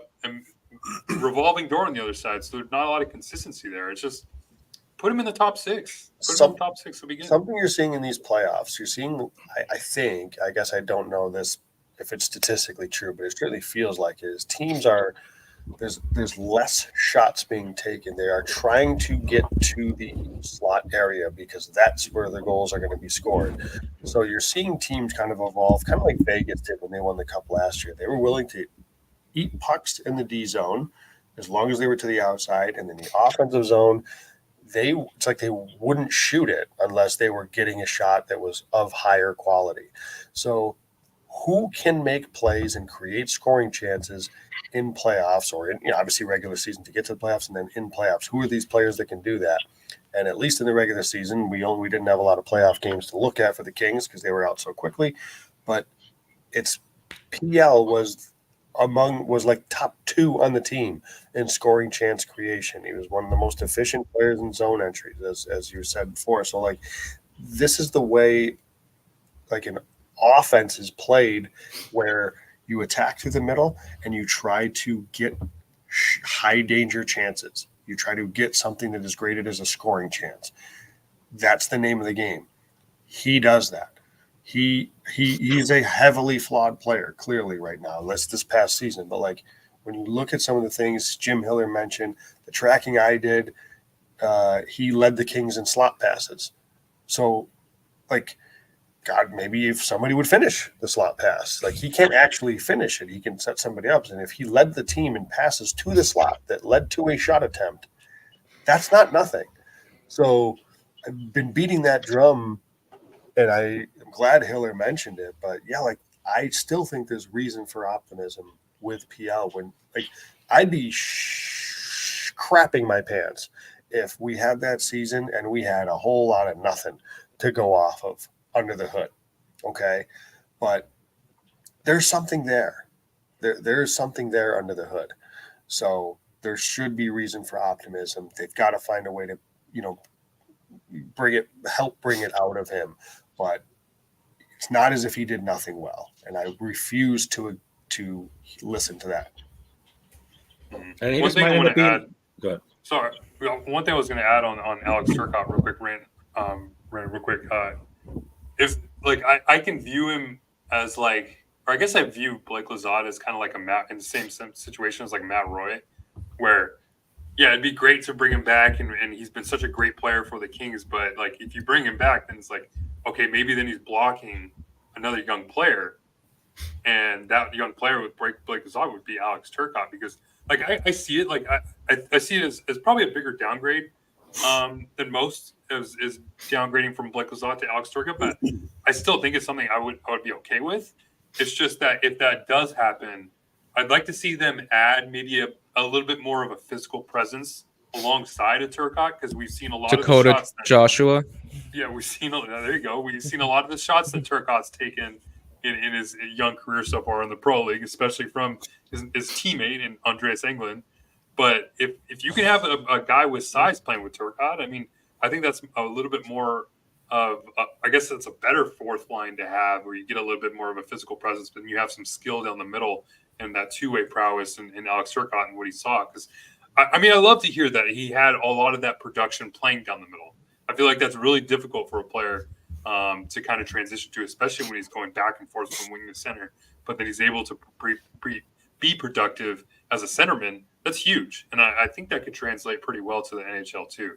revolving door on the other side. So there's not a lot of consistency there. It's just – put him in the top 6. Put him in the top 6 to begin. Something you're seeing in these playoffs, you're seeing, I guess I don't know this if it's statistically true, but it really feels like it is. Teams are, there's less shots being taken. They are trying to get to the slot area because that's where the goals are going to be scored. So you're seeing teams kind of evolve, kind of like Vegas did when they won the Cup last year. They were willing to eat pucks in the D zone as long as they were to the outside, and then the offensive zone, it's like they wouldn't shoot it unless they were getting a shot that was of higher quality. So who can make plays and create scoring chances in playoffs or in obviously regular season to get to the playoffs and then in playoffs? Who are these players that can do that? And at least in the regular season, we didn't have a lot of playoff games to look at for the Kings because they were out so quickly. But PL was like top 2 on the team in scoring chance creation. He was one of the most efficient players in zone entries, as you said before. So, like, this is the way, like, an offense is played where you attack through the middle and you try to get high danger chances. You try to get something that is graded as a scoring chance. That's the name of the game. He does that. He's a heavily flawed player, clearly, right now. This past season. But, like, when you look at some of the things Jim Hiller mentioned, the tracking I did, he led the Kings in slot passes. So, like, God, maybe if somebody would finish the slot pass. Like, he can't actually finish it. He can set somebody up. And if he led the team in passes to the slot that led to a shot attempt, that's not nothing. So I've been beating that drum, and I'm glad Hiller mentioned it. But, yeah, like, I still think there's reason for optimism with PL. When, like, I'd be crapping my pants if we had that season and we had a whole lot of nothing to go off of under the hood. Okay. But there's something there. There's something there under the hood. So there should be reason for optimism. They've got to find a way to, help bring it out of him. But it's not as if he did nothing well. And I refuse to listen to that. And he One just thing might I end want up to being. add. Go ahead. Sorry, one thing I was going to add on Alex Turcotte real quick, Rand, real quick. If like I can view him as like, or I guess I view Blake Lizotte as kind of like a Matt in the same situation as like Matt Roy, where yeah, it'd be great to bring him back, and he's been such a great player for the Kings. But like, if you bring him back, then it's like, okay, maybe then he's blocking another young player, and that young player with Blake Lizotte would be Alex Turcotte, because like I see it like I see it as probably a bigger downgrade than most is downgrading from Blake Lizotte to Alex Turcotte, but I still think it's something I would be okay with. It's just that if that does happen, I'd like to see them add maybe a little bit more of a physical presence alongside of Turcotte, because we've seen a lot of the Dakota shots that, Joshua. yeah, we've seen there you go. We've seen a lot of the shots that Turcotte's taken in his young career so far in the pro league, especially from his teammate in Andreas Englund. But if you can have a guy with size playing with Turcotte, I mean, I think that's a little bit more of I guess that's a better fourth line to have, where you get a little bit more of a physical presence, but you have some skill down the middle and that two-way prowess in Alex Turcotte and what he saw. Because I mean, I love to hear that he had a lot of that production playing down the middle. I feel like that's really difficult for a player to kind of transition to, especially when he's going back and forth from wing to center. But then he's able to be productive as a centerman. That's huge, and I think that could translate pretty well to the NHL too.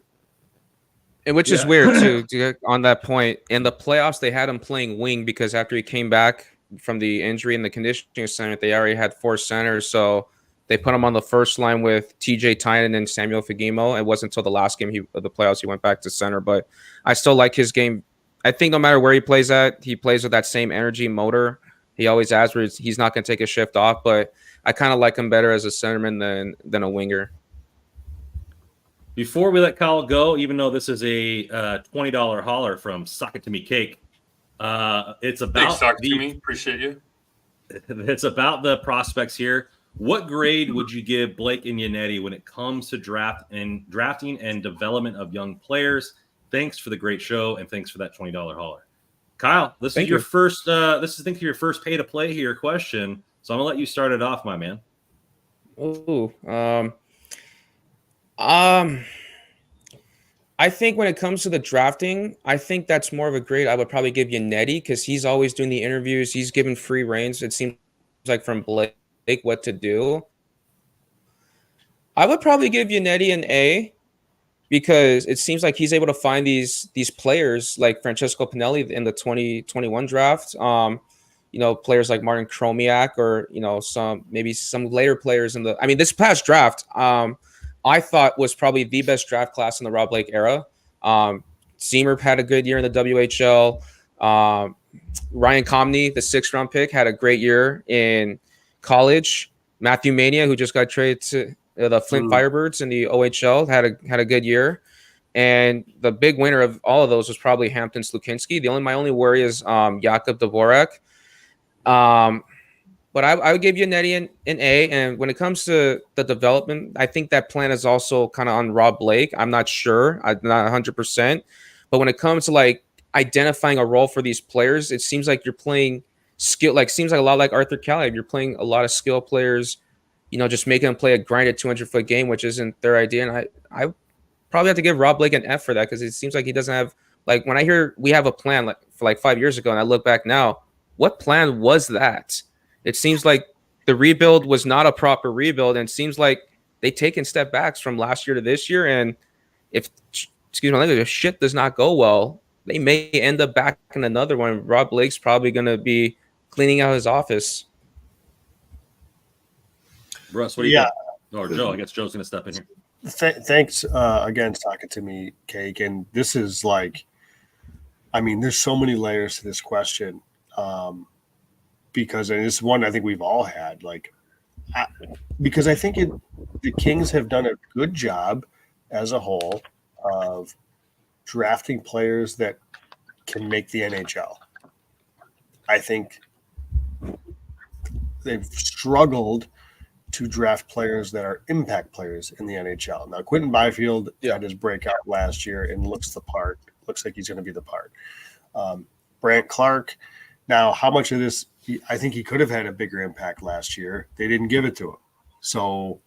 And which is weird too. To get on that point, in the playoffs, they had him playing wing because after he came back from the injury in the conditioning center, they already had 4 centers. So they put him on the first line with TJ Tynan and Samuel Fagemo. It wasn't until the last game of the playoffs he went back to center. But I still like his game. I think no matter where he plays at, he plays with that same energy motor he always has, where he's not going to take a shift off. But I kind of like him better as a centerman than a winger. Before we let Kyle go, even though this is a $20 holler from Sock It To Me Cake, it's about Thanks, Sock It To Me. Appreciate you. It's about the prospects here. What grade would you give Blake and Yannetti when it comes to drafting and development of young players? Thanks for the great show, and thanks for that $20 holler. Kyle, this is your first your first pay to play here question. So I'm gonna let you start it off, my man. Ooh, I think when it comes to the drafting, I think that's more of a grade I would probably give Yannetti, because he's always doing the interviews. He's given free reins, it seems like, from Blake what to do. I would probably give Yannetti an A, because it seems like he's able to find these players like Francesco Pinelli in the 2021 draft. Players like Martin Chromiak, or some later players in the. I mean, this past draft, I thought was probably the best draft class in the Rob Blake era. Seamer had a good year in the WHL. Ryan Comney, the 6th round pick, had a great year in college. Matthew Mania, who just got traded to the Flint Firebirds in the OHL, had a good year. And the big winner of all of those was probably Hampton Slukinski. My only worry is Jakub Dvorak. But I would give Yannetti an A. And when it comes to the development, I think that plan is also kind of on Rob Blake. I'm not sure. I'm not 100%. But when it comes to like identifying a role for these players, it seems like you're playing skill. Like, seems like a lot like Arthur Kaliev. You're playing a lot of skill players, just making them play a grinded 200-foot game, which isn't their idea. And I probably have to give Rob Blake an F for that, because it seems like he doesn't have, like, when I hear we have a plan for 5 years ago and I look back now, what plan was that? It seems like the rebuild was not a proper rebuild, and it seems like they've taken step backs from last year to this year. And if shit does not go well, they may end up back in another one. Rob Blake's probably going to be cleaning out his office. Russ, what do you think? Or Joe, I guess Joe's going to step in here. Thanks again, Sock It To Me Cake. And this is like, I mean, there's so many layers to this question. Because it's one I think we've all had, because I think the Kings have done a good job as a whole of drafting players that can make the NHL. I think they've struggled to draft players that are impact players in the NHL. Now, Quentin Byfield had his breakout last year and looks like he's going to be the part. Brant Clark. Now, how much of this? I think he could have had a bigger impact last year. They didn't give it to him. So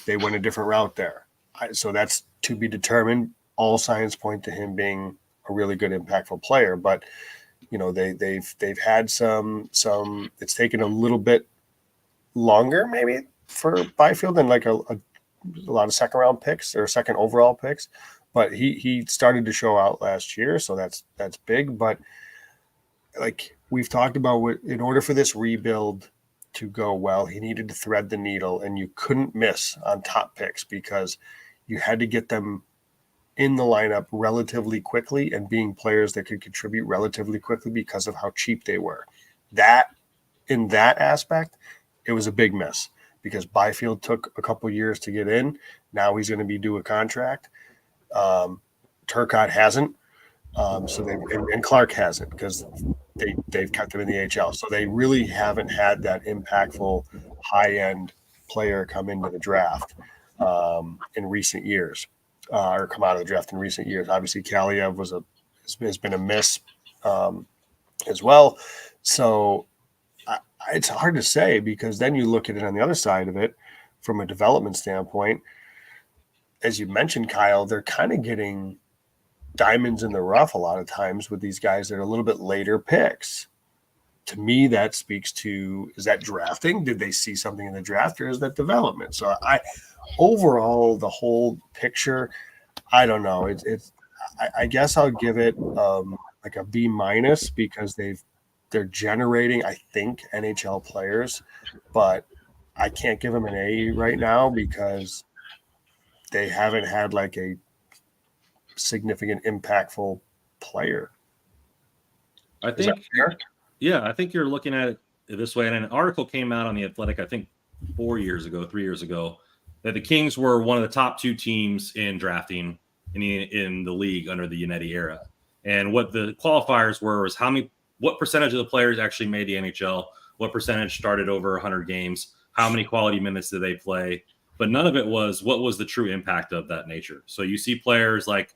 they went a different route there. So that's to be determined. All signs point to him being a really good, impactful player. But they've had some. It's taken a little bit longer, maybe, for Byfield than like a lot of second round picks or second overall picks. But he started to show out last year, so that's big. But like we've talked about, in order for this rebuild to go well, he needed to thread the needle, and you couldn't miss on top picks because you had to get them in the lineup relatively quickly and being players that could contribute relatively quickly because of how cheap they were. In that aspect, it was a big miss because Byfield took a couple years to get in. Now he's going to be due a contract. Turcotte hasn't. And Clark hasn't because they've kept him in the HL. So they really haven't had that impactful high-end player come into the draft in recent years, or come out of the draft in recent years. Obviously, Kaliev has been a miss as well. So it's hard to say because then you look at it on the other side of it from a development standpoint. As you mentioned, Kyle, they're kind of getting diamonds in the rough a lot of times with these guys that are a little bit later picks. To me, that speaks to, is that drafting? Did they see something in the draft, or is that development? So overall, the whole picture, I don't know. I guess I'll give it like a B- because they're generating, I think, NHL players, but I can't give them an A right now because they haven't had like a significant, impactful player. I think, yeah, I think you're looking at it this way. And an article came out on The Athletic, I think 3 years ago, that the Kings were one of the top 2 teams in drafting in the league under the Yannetti era. And what the qualifiers were was what percentage of the players actually made the NHL, what percentage started over 100 games, how many quality minutes did they play. But none of it was what was the true impact of that nature. So you see players like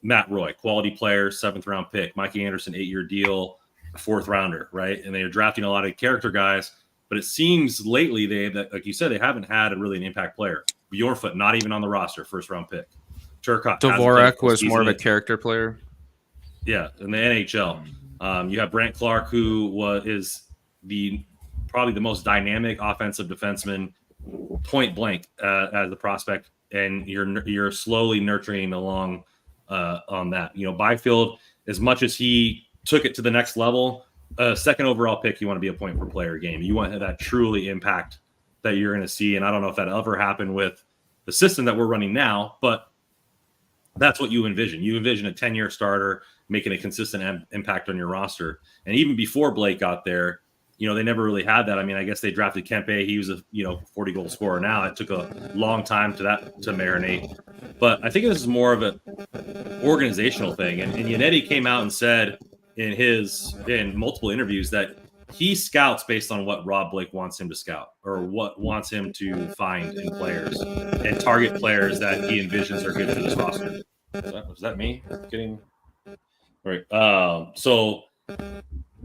Matt Roy, quality player, 7th round pick, Mikey Anderson, 8-year deal, 4th rounder, right? And they are drafting a lot of character guys, but it seems lately like you said, they haven't had really an impact player. Bjornfoot, not even on the roster, 1st round pick. Turcotte, Dvorak was more of a character player. Yeah, in the NHL. You have Brant Clark, who is probably the most dynamic offensive defenseman, point blank, as the prospect, and you're slowly nurturing along on that. Byfield, as much as he took it to the next level, 2nd overall pick, you want to be a point per player game. You want that truly impact that you're going to see. And I don't know if that ever happened with the system that we're running now, but that's what you envision. You envision a 10-year starter making a consistent impact on your roster. And even before Blake got there, they never really had that. I mean, I guess they drafted Kempe. He was a 40-goal scorer now. It took a long time to marinate. But I think this is more of an organizational thing. And Yannetti came out and said in multiple interviews that he scouts based on what Rob Blake wants him to scout, or what wants him to find in players and target players that he envisions are good for this roster. Was that me getting right? So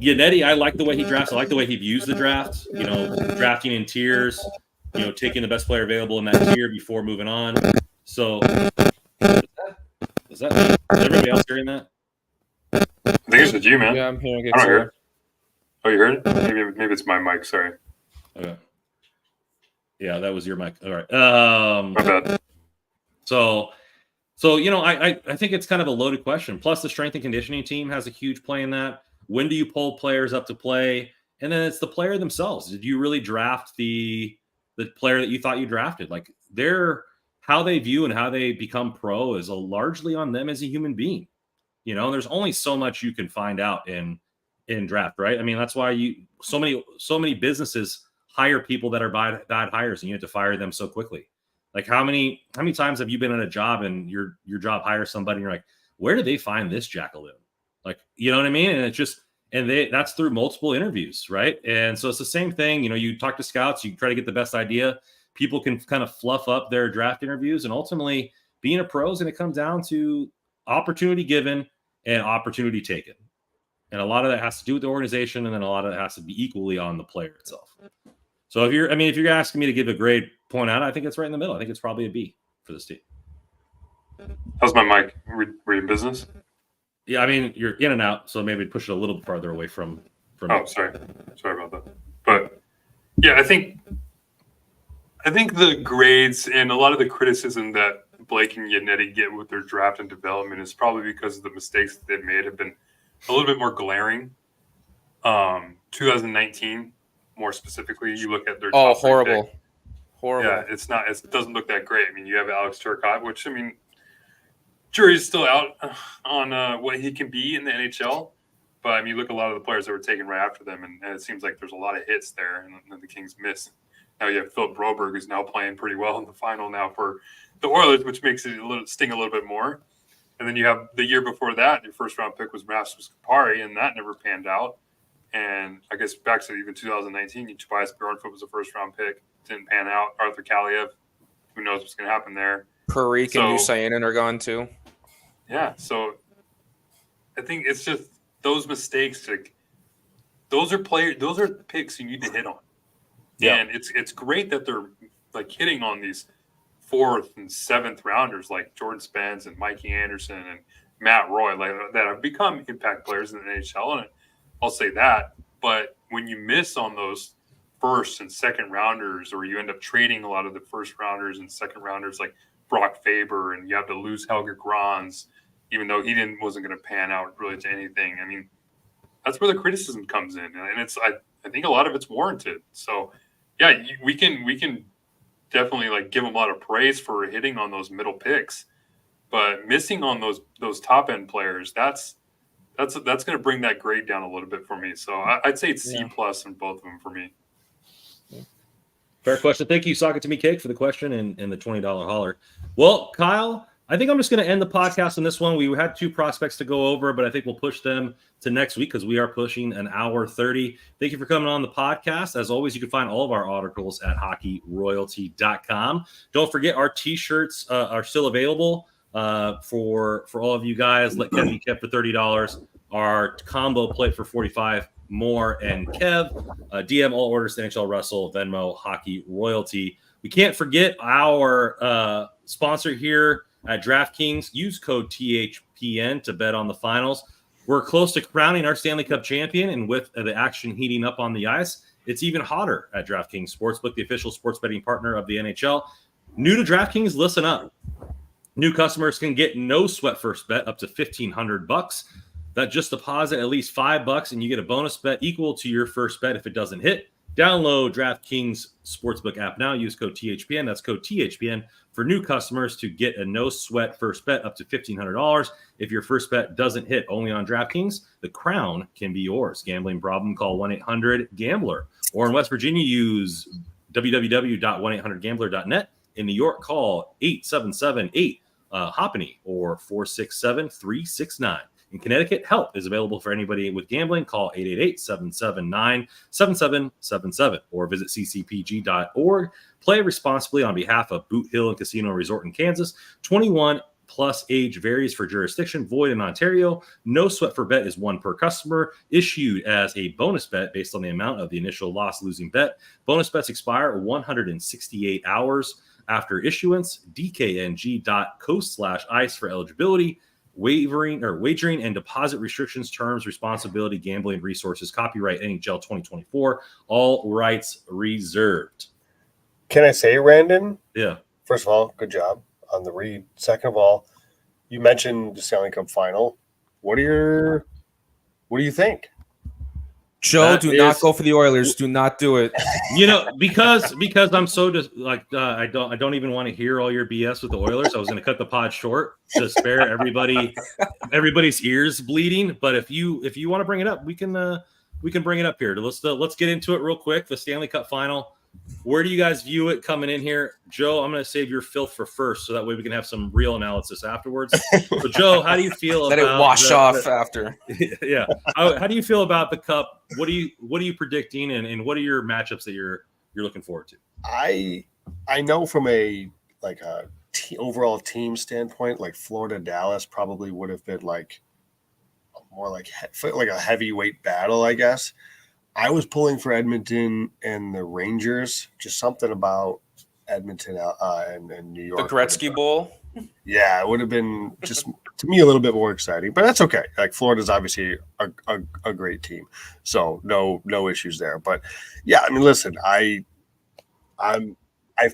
Yannetti, I like the way he drafts. I like the way he views the draft. Drafting in tiers. Taking the best player available in that tier before moving on. So is that me? Is everybody else hearing that? I think it's with you, man. Yeah, I'm hearing it. I don't hear it. Oh, you heard it? Maybe it's my mic. Sorry. Okay. Yeah, that was your mic. All right. My bad. So I think it's kind of a loaded question. Plus, the strength and conditioning team has a huge play in that. When do you pull players up to play? And then it's the player themselves. Did you really draft the player that you thought you drafted? Like, how they view and how they become pro is largely on them as a human being. There's only so much you can find out in draft, right? I mean, that's why so many businesses hire people that are bad hires, and you have to fire them so quickly. Like, how many times have you been in a job and your job hires somebody and you're like, where did they find this jackaloon? Like, you know what I mean? And it's just, that's through multiple interviews, right? And so it's the same thing. You talk to scouts, you try to get the best idea. People can kind of fluff up their draft interviews, and ultimately being a pro is going to come down to opportunity given and opportunity taken. And a lot of that has to do with the organization, and then a lot of that has to be equally on the player itself. So if you're asking me to give a grade point out, I think it's right in the middle. I think it's probably a B for this team. How's my mic? We in business? Yeah, I mean, you're in and out, so maybe push it a little farther away from. Oh, sorry about that. But yeah, I think the grades and a lot of the criticism that Blake and Yannetti get with their draft and development is probably because of the mistakes that they've made have been a little bit more glaring. 2019, more specifically, you look at their top horrible. Pick. Yeah, it doesn't look that great. I mean, you have Alex Turcotte, which, I mean, jury's still out on what he can be in the NHL. But I mean, look at a lot of the players that were taken right after them, and it seems like there's a lot of hits there, and the Kings miss. Now you have Philip Broberg, who's now playing pretty well in the final now for the Oilers, which makes it sting a little bit more. And then you have the year before that, your first round pick was Rasmus Kupari, and that never panned out. And I guess back to even 2019, Tobias Bjornfoot was a first round pick, didn't pan out. Arthur Kaliev, who knows what's going to happen there. Parikh and Usainen are gone too. Yeah, so I think it's just those mistakes. Like, those are picks you need to hit on. Yeah. And it's great that they're like hitting on these 4th and 7th rounders like Jordan Spence and Mikey Anderson and Matt Roy, like that have become impact players in the NHL. And I'll say that. But when you miss on those 1st and 2nd rounders, or you end up trading a lot of the 1st rounders and 2nd rounders like Brock Faber, and you have to lose Helge Grans, even though he wasn't going to pan out really to anything. I mean, that's where the criticism comes in, and it's I think a lot of it's warranted. So, yeah, we can definitely like give them a lot of praise for hitting on those middle picks, but missing on those top end players, that's going to bring that grade down a little bit for me. So I'd say it's C+ in both of them for me. Fair question. Thank you, Sock It To Me Cake, for the question and the $20 holler. Well, Kyle, I think I'm just going to end the podcast on this one. We had 2 prospects to go over, but I think we'll push them to next week because we are pushing an hour 30. Thank you for coming on the podcast. As always, you can find all of our articles at hockeyroyalty.com. Don't forget, our T-shirts are still available for all of you guys. Let Kev be kept for $30. Our combo plate for $45 more, and Kev, DM all orders to NHL Russell, Venmo, Hockey Royalty. We can't forget our sponsor here at DraftKings. Use code THPN to bet on the finals. We're close to crowning our Stanley Cup champion, and with the action heating up on the ice, it's even hotter at DraftKings Sportsbook, the official sports betting partner of the NHL. New to DraftKings, listen up. New customers can get no sweat first bet up to $1,500. That just deposit at least $5 and you get a bonus bet equal to your first bet if it doesn't hit. Download DraftKings Sportsbook app now. Use code THPN. That's code THPN for new customers to get a no sweat first bet up to $1,500. If your first bet doesn't hit, only on DraftKings, the crown can be yours. Gambling problem? Call 1-800-GAMBLER. Or in West Virginia, use www.1800gambler.net. In New York, call 877-8-HOPPANY or 467-369. In Connecticut, help is available for anybody with gambling. Call 888-779-7777 or visit ccpg.org. Play responsibly on behalf of Boot Hill and Casino Resort in Kansas. 21 plus age varies for jurisdiction. Void in Ontario. No sweat for bet is 1 per customer. Issued as a bonus bet based on the amount of the initial loss losing bet. Bonus bets expire 168 hours after issuance. dkng.co/ice for eligibility. Wagering and deposit restrictions, terms, responsibility, gambling, resources, copyright NHL 2024, all rights reserved. Can I say, Randon? Yeah. First of all, good job on the read. Second of all, you mentioned the Stanley Cup Final. What do you think? Joe, not go for the Oilers. Do not do it. You know, because I'm so I don't even want to hear all your BS with the Oilers. I was going to cut the pod short to spare everybody's ears bleeding. But if you want to bring it up, we can bring it up here. Let's get into it real quick. The Stanley Cup Final. Where do you guys view it coming in here? Joe, I'm going to save your filth for first, so that way we can have some real analysis afterwards. So, Joe, how do you feel Let about it wash off after? Yeah. How do you feel about the Cup? What are you predicting, and what are your matchups that you're looking forward to? I know from a overall team standpoint, like Florida Dallas probably would have been like more like a heavyweight battle, I guess. I was pulling for Edmonton and the Rangers. Just something about Edmonton and New The York. Gretzky Bowl. Yeah, it would have been just to me a little bit more exciting, but that's okay. Like Florida's obviously a great team, so no issues there. But yeah, I mean, listen, I've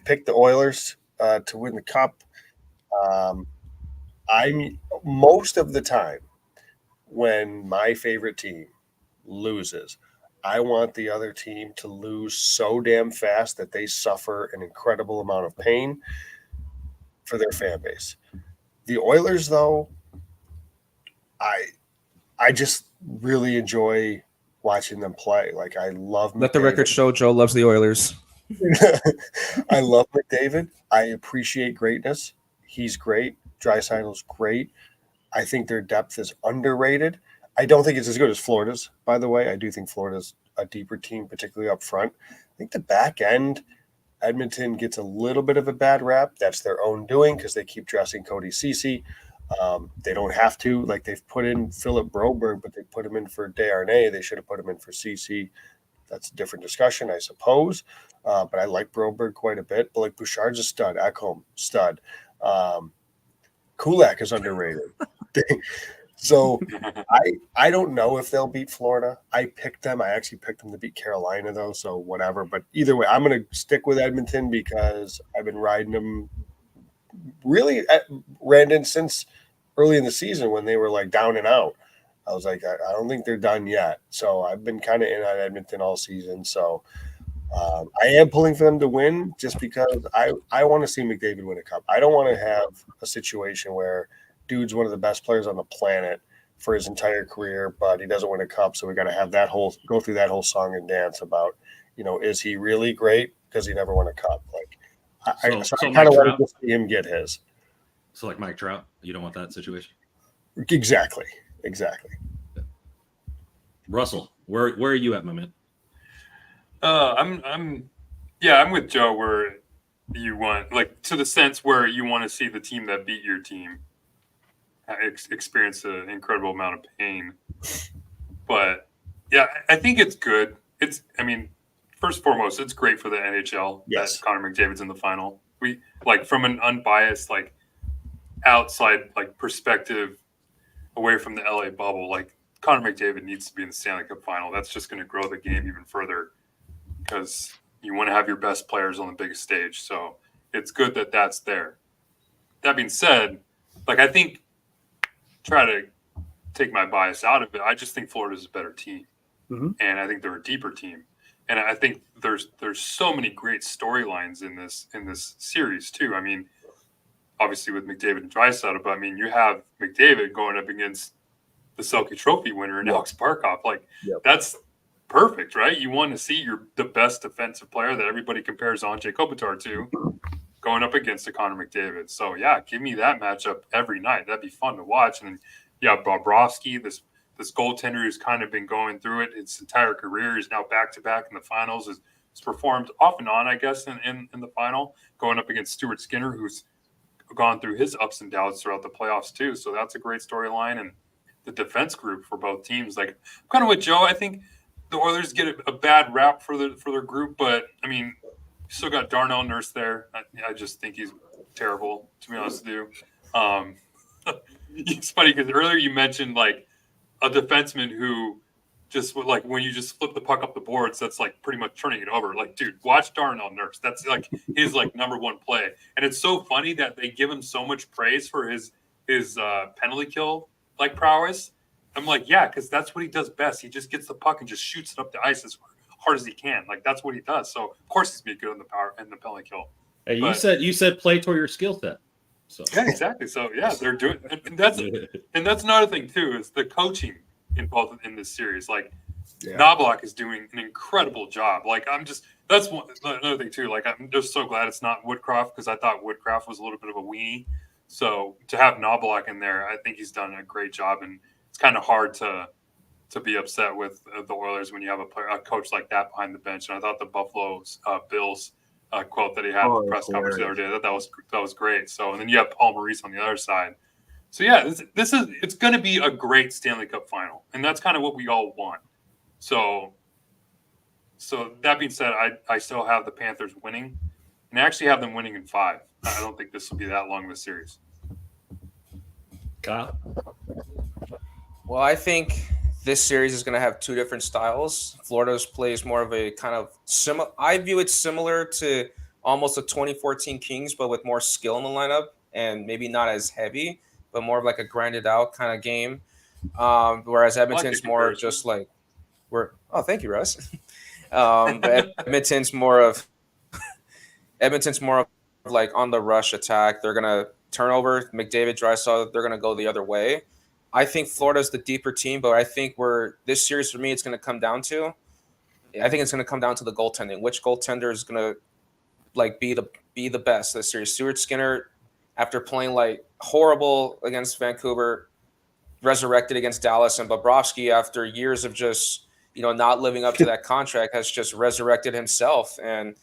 picked the Oilers to win the cup. I'm most of the time when my favorite team loses, I want the other team to lose so damn fast that they suffer an incredible amount of pain for their fan base. The Oilers, though, I just really enjoy watching them play. Like I love Let the McDavid. record show Joe loves the Oilers. I love McDavid. I appreciate greatness. He's great. Draisaitl's great. I think their depth is underrated. I don't think it's as good as Florida's, by the way. I do think Florida's a deeper team, particularly up front. I think the back end, Edmonton gets a little bit of a bad rap. That's their own doing because they keep dressing Cody Ceci. They don't have to. Like they've put in Philip Broberg, but they put him in for Desharnais. They should have put him in for Ceci. That's a different discussion, I suppose. But I like Broberg quite a bit. But like Bouchard's a stud. Ekholm, stud. Kulak is underrated. So I don't know if they'll beat Florida. I picked them. I actually picked them to beat Carolina, though, so whatever. But either way, I'm going to stick with Edmonton because I've been riding them really at Randon since early in the season when they were like down and out. I was like, I don't think they're done yet. So I've been kind of in on Edmonton all season. So I am pulling for them to win just because I want to see McDavid win a cup. I don't want to have a situation where dude's one of the best players on the planet for his entire career, but he doesn't win a cup. So we got to have go through that whole song and dance about, is he really great because he never won a cup? Like, I kind of want to see him get his. So like Mike Trout, you don't want that situation. Exactly. Russell, where are you at, my man? I'm with Joe where you want, like, to the sense where you want to see the team that beat your team experience an incredible amount of pain. But yeah, I think it's good. First and foremost, it's great for the NHL that Connor McDavid's in the final. We like from an unbiased, like outside like perspective away from the LA bubble, like Connor McDavid needs to be in the Stanley Cup final. That's just going to grow the game even further because you want to have your best players on the biggest stage. So it's good that that's there. That being said, like I think try to take my bias out of it. I just think Florida's a better team, and I think they're a deeper team. And I think there's so many great storylines in this series too. I mean, obviously with McDavid and Draisaitl, but I mean you have McDavid going up against the Selke Trophy winner and Alex Barkov. Like that's perfect, right? You want to see the best defensive player that everybody compares Andrei Kopitar to going up against a Connor McDavid. So yeah, give me that matchup every night. That'd be fun to watch. And then Bobrovsky, this goaltender who's kind of been going through it his entire career, is now back-to-back in the finals, has performed off and on, I guess, in the final, going up against Stuart Skinner, who's gone through his ups and downs throughout the playoffs too. So that's a great storyline. And the defense group for both teams, like I'm kind of with Joe. I think the Oilers get a bad rap for their group, but I mean, you still got Darnell Nurse there. I just think he's terrible, to be honest with you. It's funny because earlier you mentioned like a defenseman who just like when you just flip the puck up the boards, that's like pretty much turning it over. Like, dude, watch Darnell Nurse. That's like his like number one play. And it's so funny that they give him so much praise for his penalty kill like prowess. I'm like, yeah, because that's what he does best. He just gets the puck and just shoots it up the ice as hard as he can. Like that's what he does. So of course he's gonna be good in the power and the penalty kill. Hey, you said play toward your skill set. So yeah, exactly. So yeah, they're doing, and that's another thing too is the coaching involved in this series. Like Knobloch is doing an incredible job. Like that's another thing too. Like I'm just so glad it's not Woodcroft because I thought Woodcroft was a little bit of a weenie. So to have Knobloch in there, I think he's done a great job, and it's kind of hard to be upset with the Oilers when you have a coach like that behind the bench. And I thought the Buffalo Bills quote that he had at the press conference the other day, that was great. So and then you have Paul Maurice on the other side. So yeah, it's going to be a great Stanley Cup final, and that's kind of what we all want. So So that being said, I still have the Panthers winning, and I actually have them winning in 5. I don't think this will be that long of a series. Kyle? Well, I think this series is going to have two different styles. Florida's plays more of a kind of similar. I view it similar to almost a 2014 Kings, but with more skill in the lineup and maybe not as heavy, but more of like a grinded out kind of game. Whereas Edmonton's more comparison. just like Oh, thank you, Russ. But Edmonton's more of like on the rush attack. They're gonna turn over McDavid, Draisaitl. They're gonna go the other way. I think Florida's the deeper team, but I think this series for me, it's going to come down to. I think it's going to come down to the goaltending. Which goaltender is going to like be the best this series? Stuart Skinner, after playing like horrible against Vancouver, resurrected against Dallas, and Bobrovsky, after years of just not living up to that contract, has just resurrected himself. And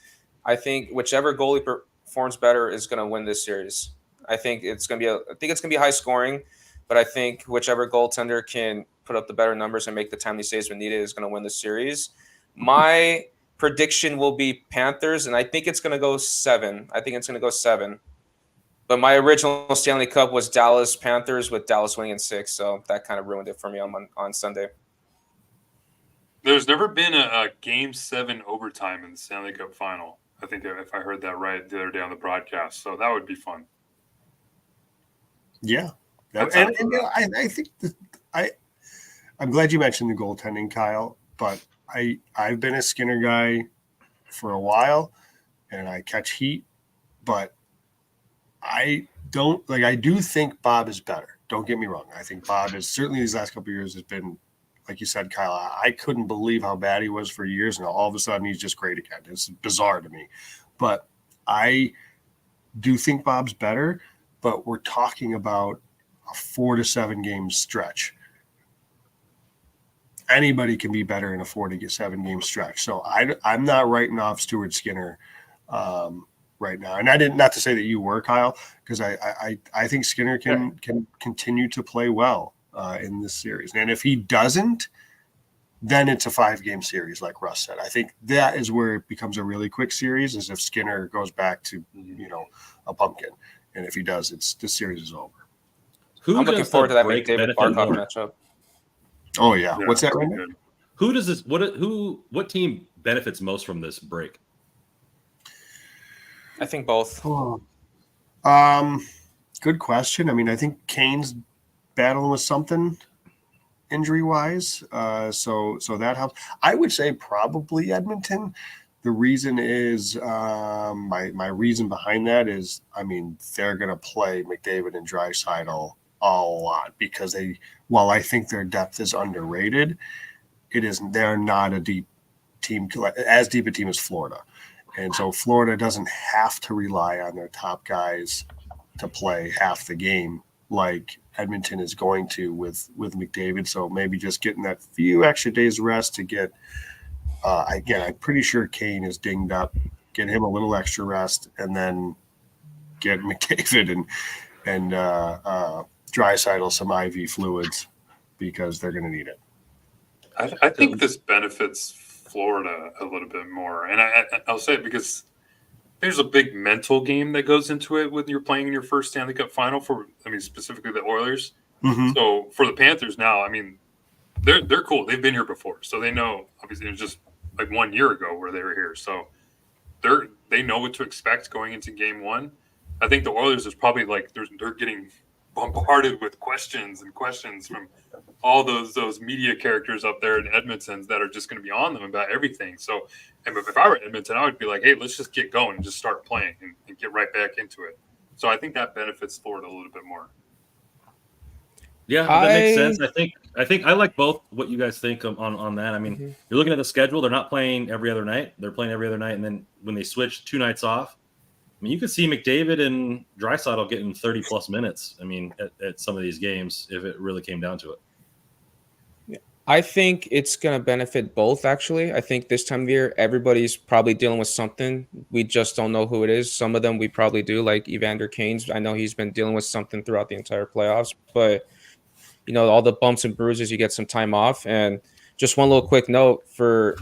I think whichever goalie performs better is going to win this series. I think it's going to be high scoring. But I think whichever goaltender can put up the better numbers and make the timely saves when needed is going to win the series. My prediction will be Panthers, and I think it's going to go 7. But my original Stanley Cup was Dallas Panthers, with Dallas winning in 6, so that kind of ruined it for me on Sunday. There's never been a Game 7 overtime in the Stanley Cup Final. I think if I heard that right the other day on the broadcast, so that would be fun. Yeah. I think I'm glad you mentioned the goaltending, Kyle, but I've been a Skinner guy for a while, and I catch heat, but I do think Bob is better. Don't get me wrong. I think Bob is certainly these last couple of years has been, like you said, Kyle, I couldn't believe how bad he was for years, and all of a sudden he's just great again. It's bizarre to me, but I do think Bob's better, but we're talking about a 4 to 7 game stretch. Anybody can be better in a 4 to 7 game stretch. So I'm not writing off Stuart Skinner right now. And I didn't, not to say that you were, Kyle, because I think Skinner can continue to play well in this series. And if he doesn't, then it's a 5-game series, like Russ said. I think that is where it becomes a really quick series, is if Skinner goes back to a pumpkin. And if he does, the series is over. I'm looking forward to that McDavid Barkov matchup. Oh yeah. What's that? Right? Who does this? What team benefits most from this break? I think both. Good question. I mean, I think Kane's battling with something injury-wise, so that helps. I would say probably Edmonton. The reason is my reason behind that is, I mean, they're going to play McDavid and Draisaitl a lot, because while I think their depth is underrated, they're not a deep team, as deep a team as Florida. And so Florida doesn't have to rely on their top guys to play half the game like Edmonton is going to with McDavid. So maybe just getting that few extra days rest to get again, I'm pretty sure Kane is dinged up. Get him a little extra rest, and then get McDavid and Draisaitl some IV fluids, because they're going to need it. I think this benefits Florida a little bit more, and I'll say it because there's a big mental game that goes into it when you're playing in your first Stanley Cup Final specifically the Oilers. Mm-hmm. So for the Panthers now, I mean, they're cool. They've been here before, so they know. Obviously, it was just like 1 year ago where they were here, so they know what to expect going into Game 1. I think the Oilers is probably like they're getting bombarded with questions from all those media characters up there in Edmonton that are just going to be on them about everything. So, and if I were in Edmonton, I would be like, hey, let's just get going and just start playing and get right back into it. So I think that benefits Florida a little bit more. Yeah, that makes sense. I think I like both what you guys think on that. I mean, You're looking at the schedule. They're not playing every other night. They're playing every other night. And then when they switch 2 nights off, I mean, you could see McDavid and Draisaitl getting 30-plus minutes, I mean, at some of these games if it really came down to it. Yeah. I think it's going to benefit both, actually. I think this time of year, everybody's probably dealing with something. We just don't know who it is. Some of them we probably do, like Evander Kane's. I know he's been dealing with something throughout the entire playoffs. But, all the bumps and bruises, you get some time off. And just one little quick note for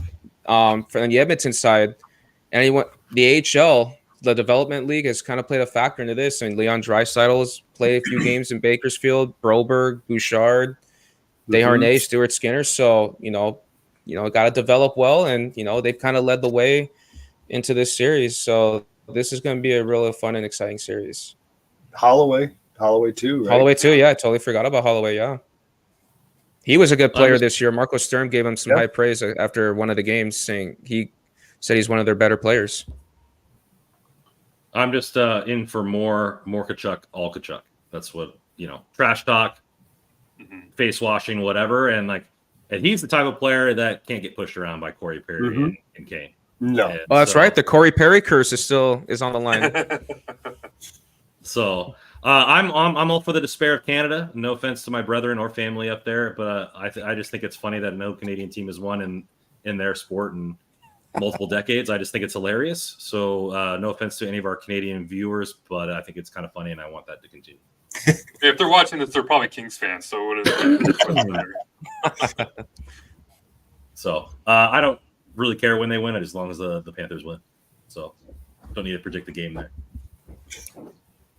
from the Edmonton side. And the AHL, the development league, has kind of played a factor into this. And Leon Draisaitl's played a few games in Bakersfield, Broberg, Bouchard, Desharnais, Stuart Skinner. So, got to develop well. And, they've kind of led the way into this series. So this is going to be a really fun and exciting series. Holloway too, right? Holloway too, yeah. I totally forgot about Holloway, yeah. He was a good player this year. Marco Sturm gave him some high praise after one of the games, saying he said he's one of their better players. I'm just in for more Kachuk, all Kachuk. That's what, trash talk, face washing, whatever. And he's the type of player that can't get pushed around by Corey Perry and Kane. No. And that's right. The Corey Perry curse is on the line. So I'm all for the despair of Canada. No offense to my brethren or family up there, but I just think it's funny that no Canadian team has won in their sport in multiple decades. I just think it's hilarious. So no offense to any of our Canadian viewers, but I think it's kind of funny, and I want that to continue. If they're watching this, they're probably Kings fans. So what is it? So I don't really care when they win it, as long as the Panthers win. So don't need to predict the game there.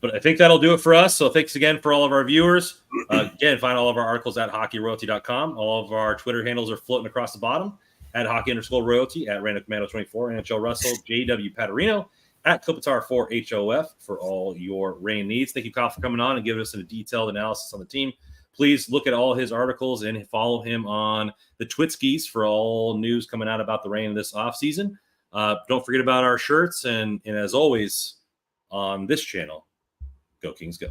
But I think that'll do it for us. So thanks again for all of our viewers. Again, find all of our articles at hockeyroyalty.com. All of our Twitter handles are floating across the bottom at hockey_royalty, at Random Commando 24, NHL Russell, JW Paterino, at Kopitar4 HOF for all your rain needs. Thank you, Kyle, for coming on and giving us a detailed analysis on the team. Please look at all his articles and follow him on the Twitskis for all news coming out about the rain this offseason. Don't forget about our shirts. And as always, on this channel, go Kings, go.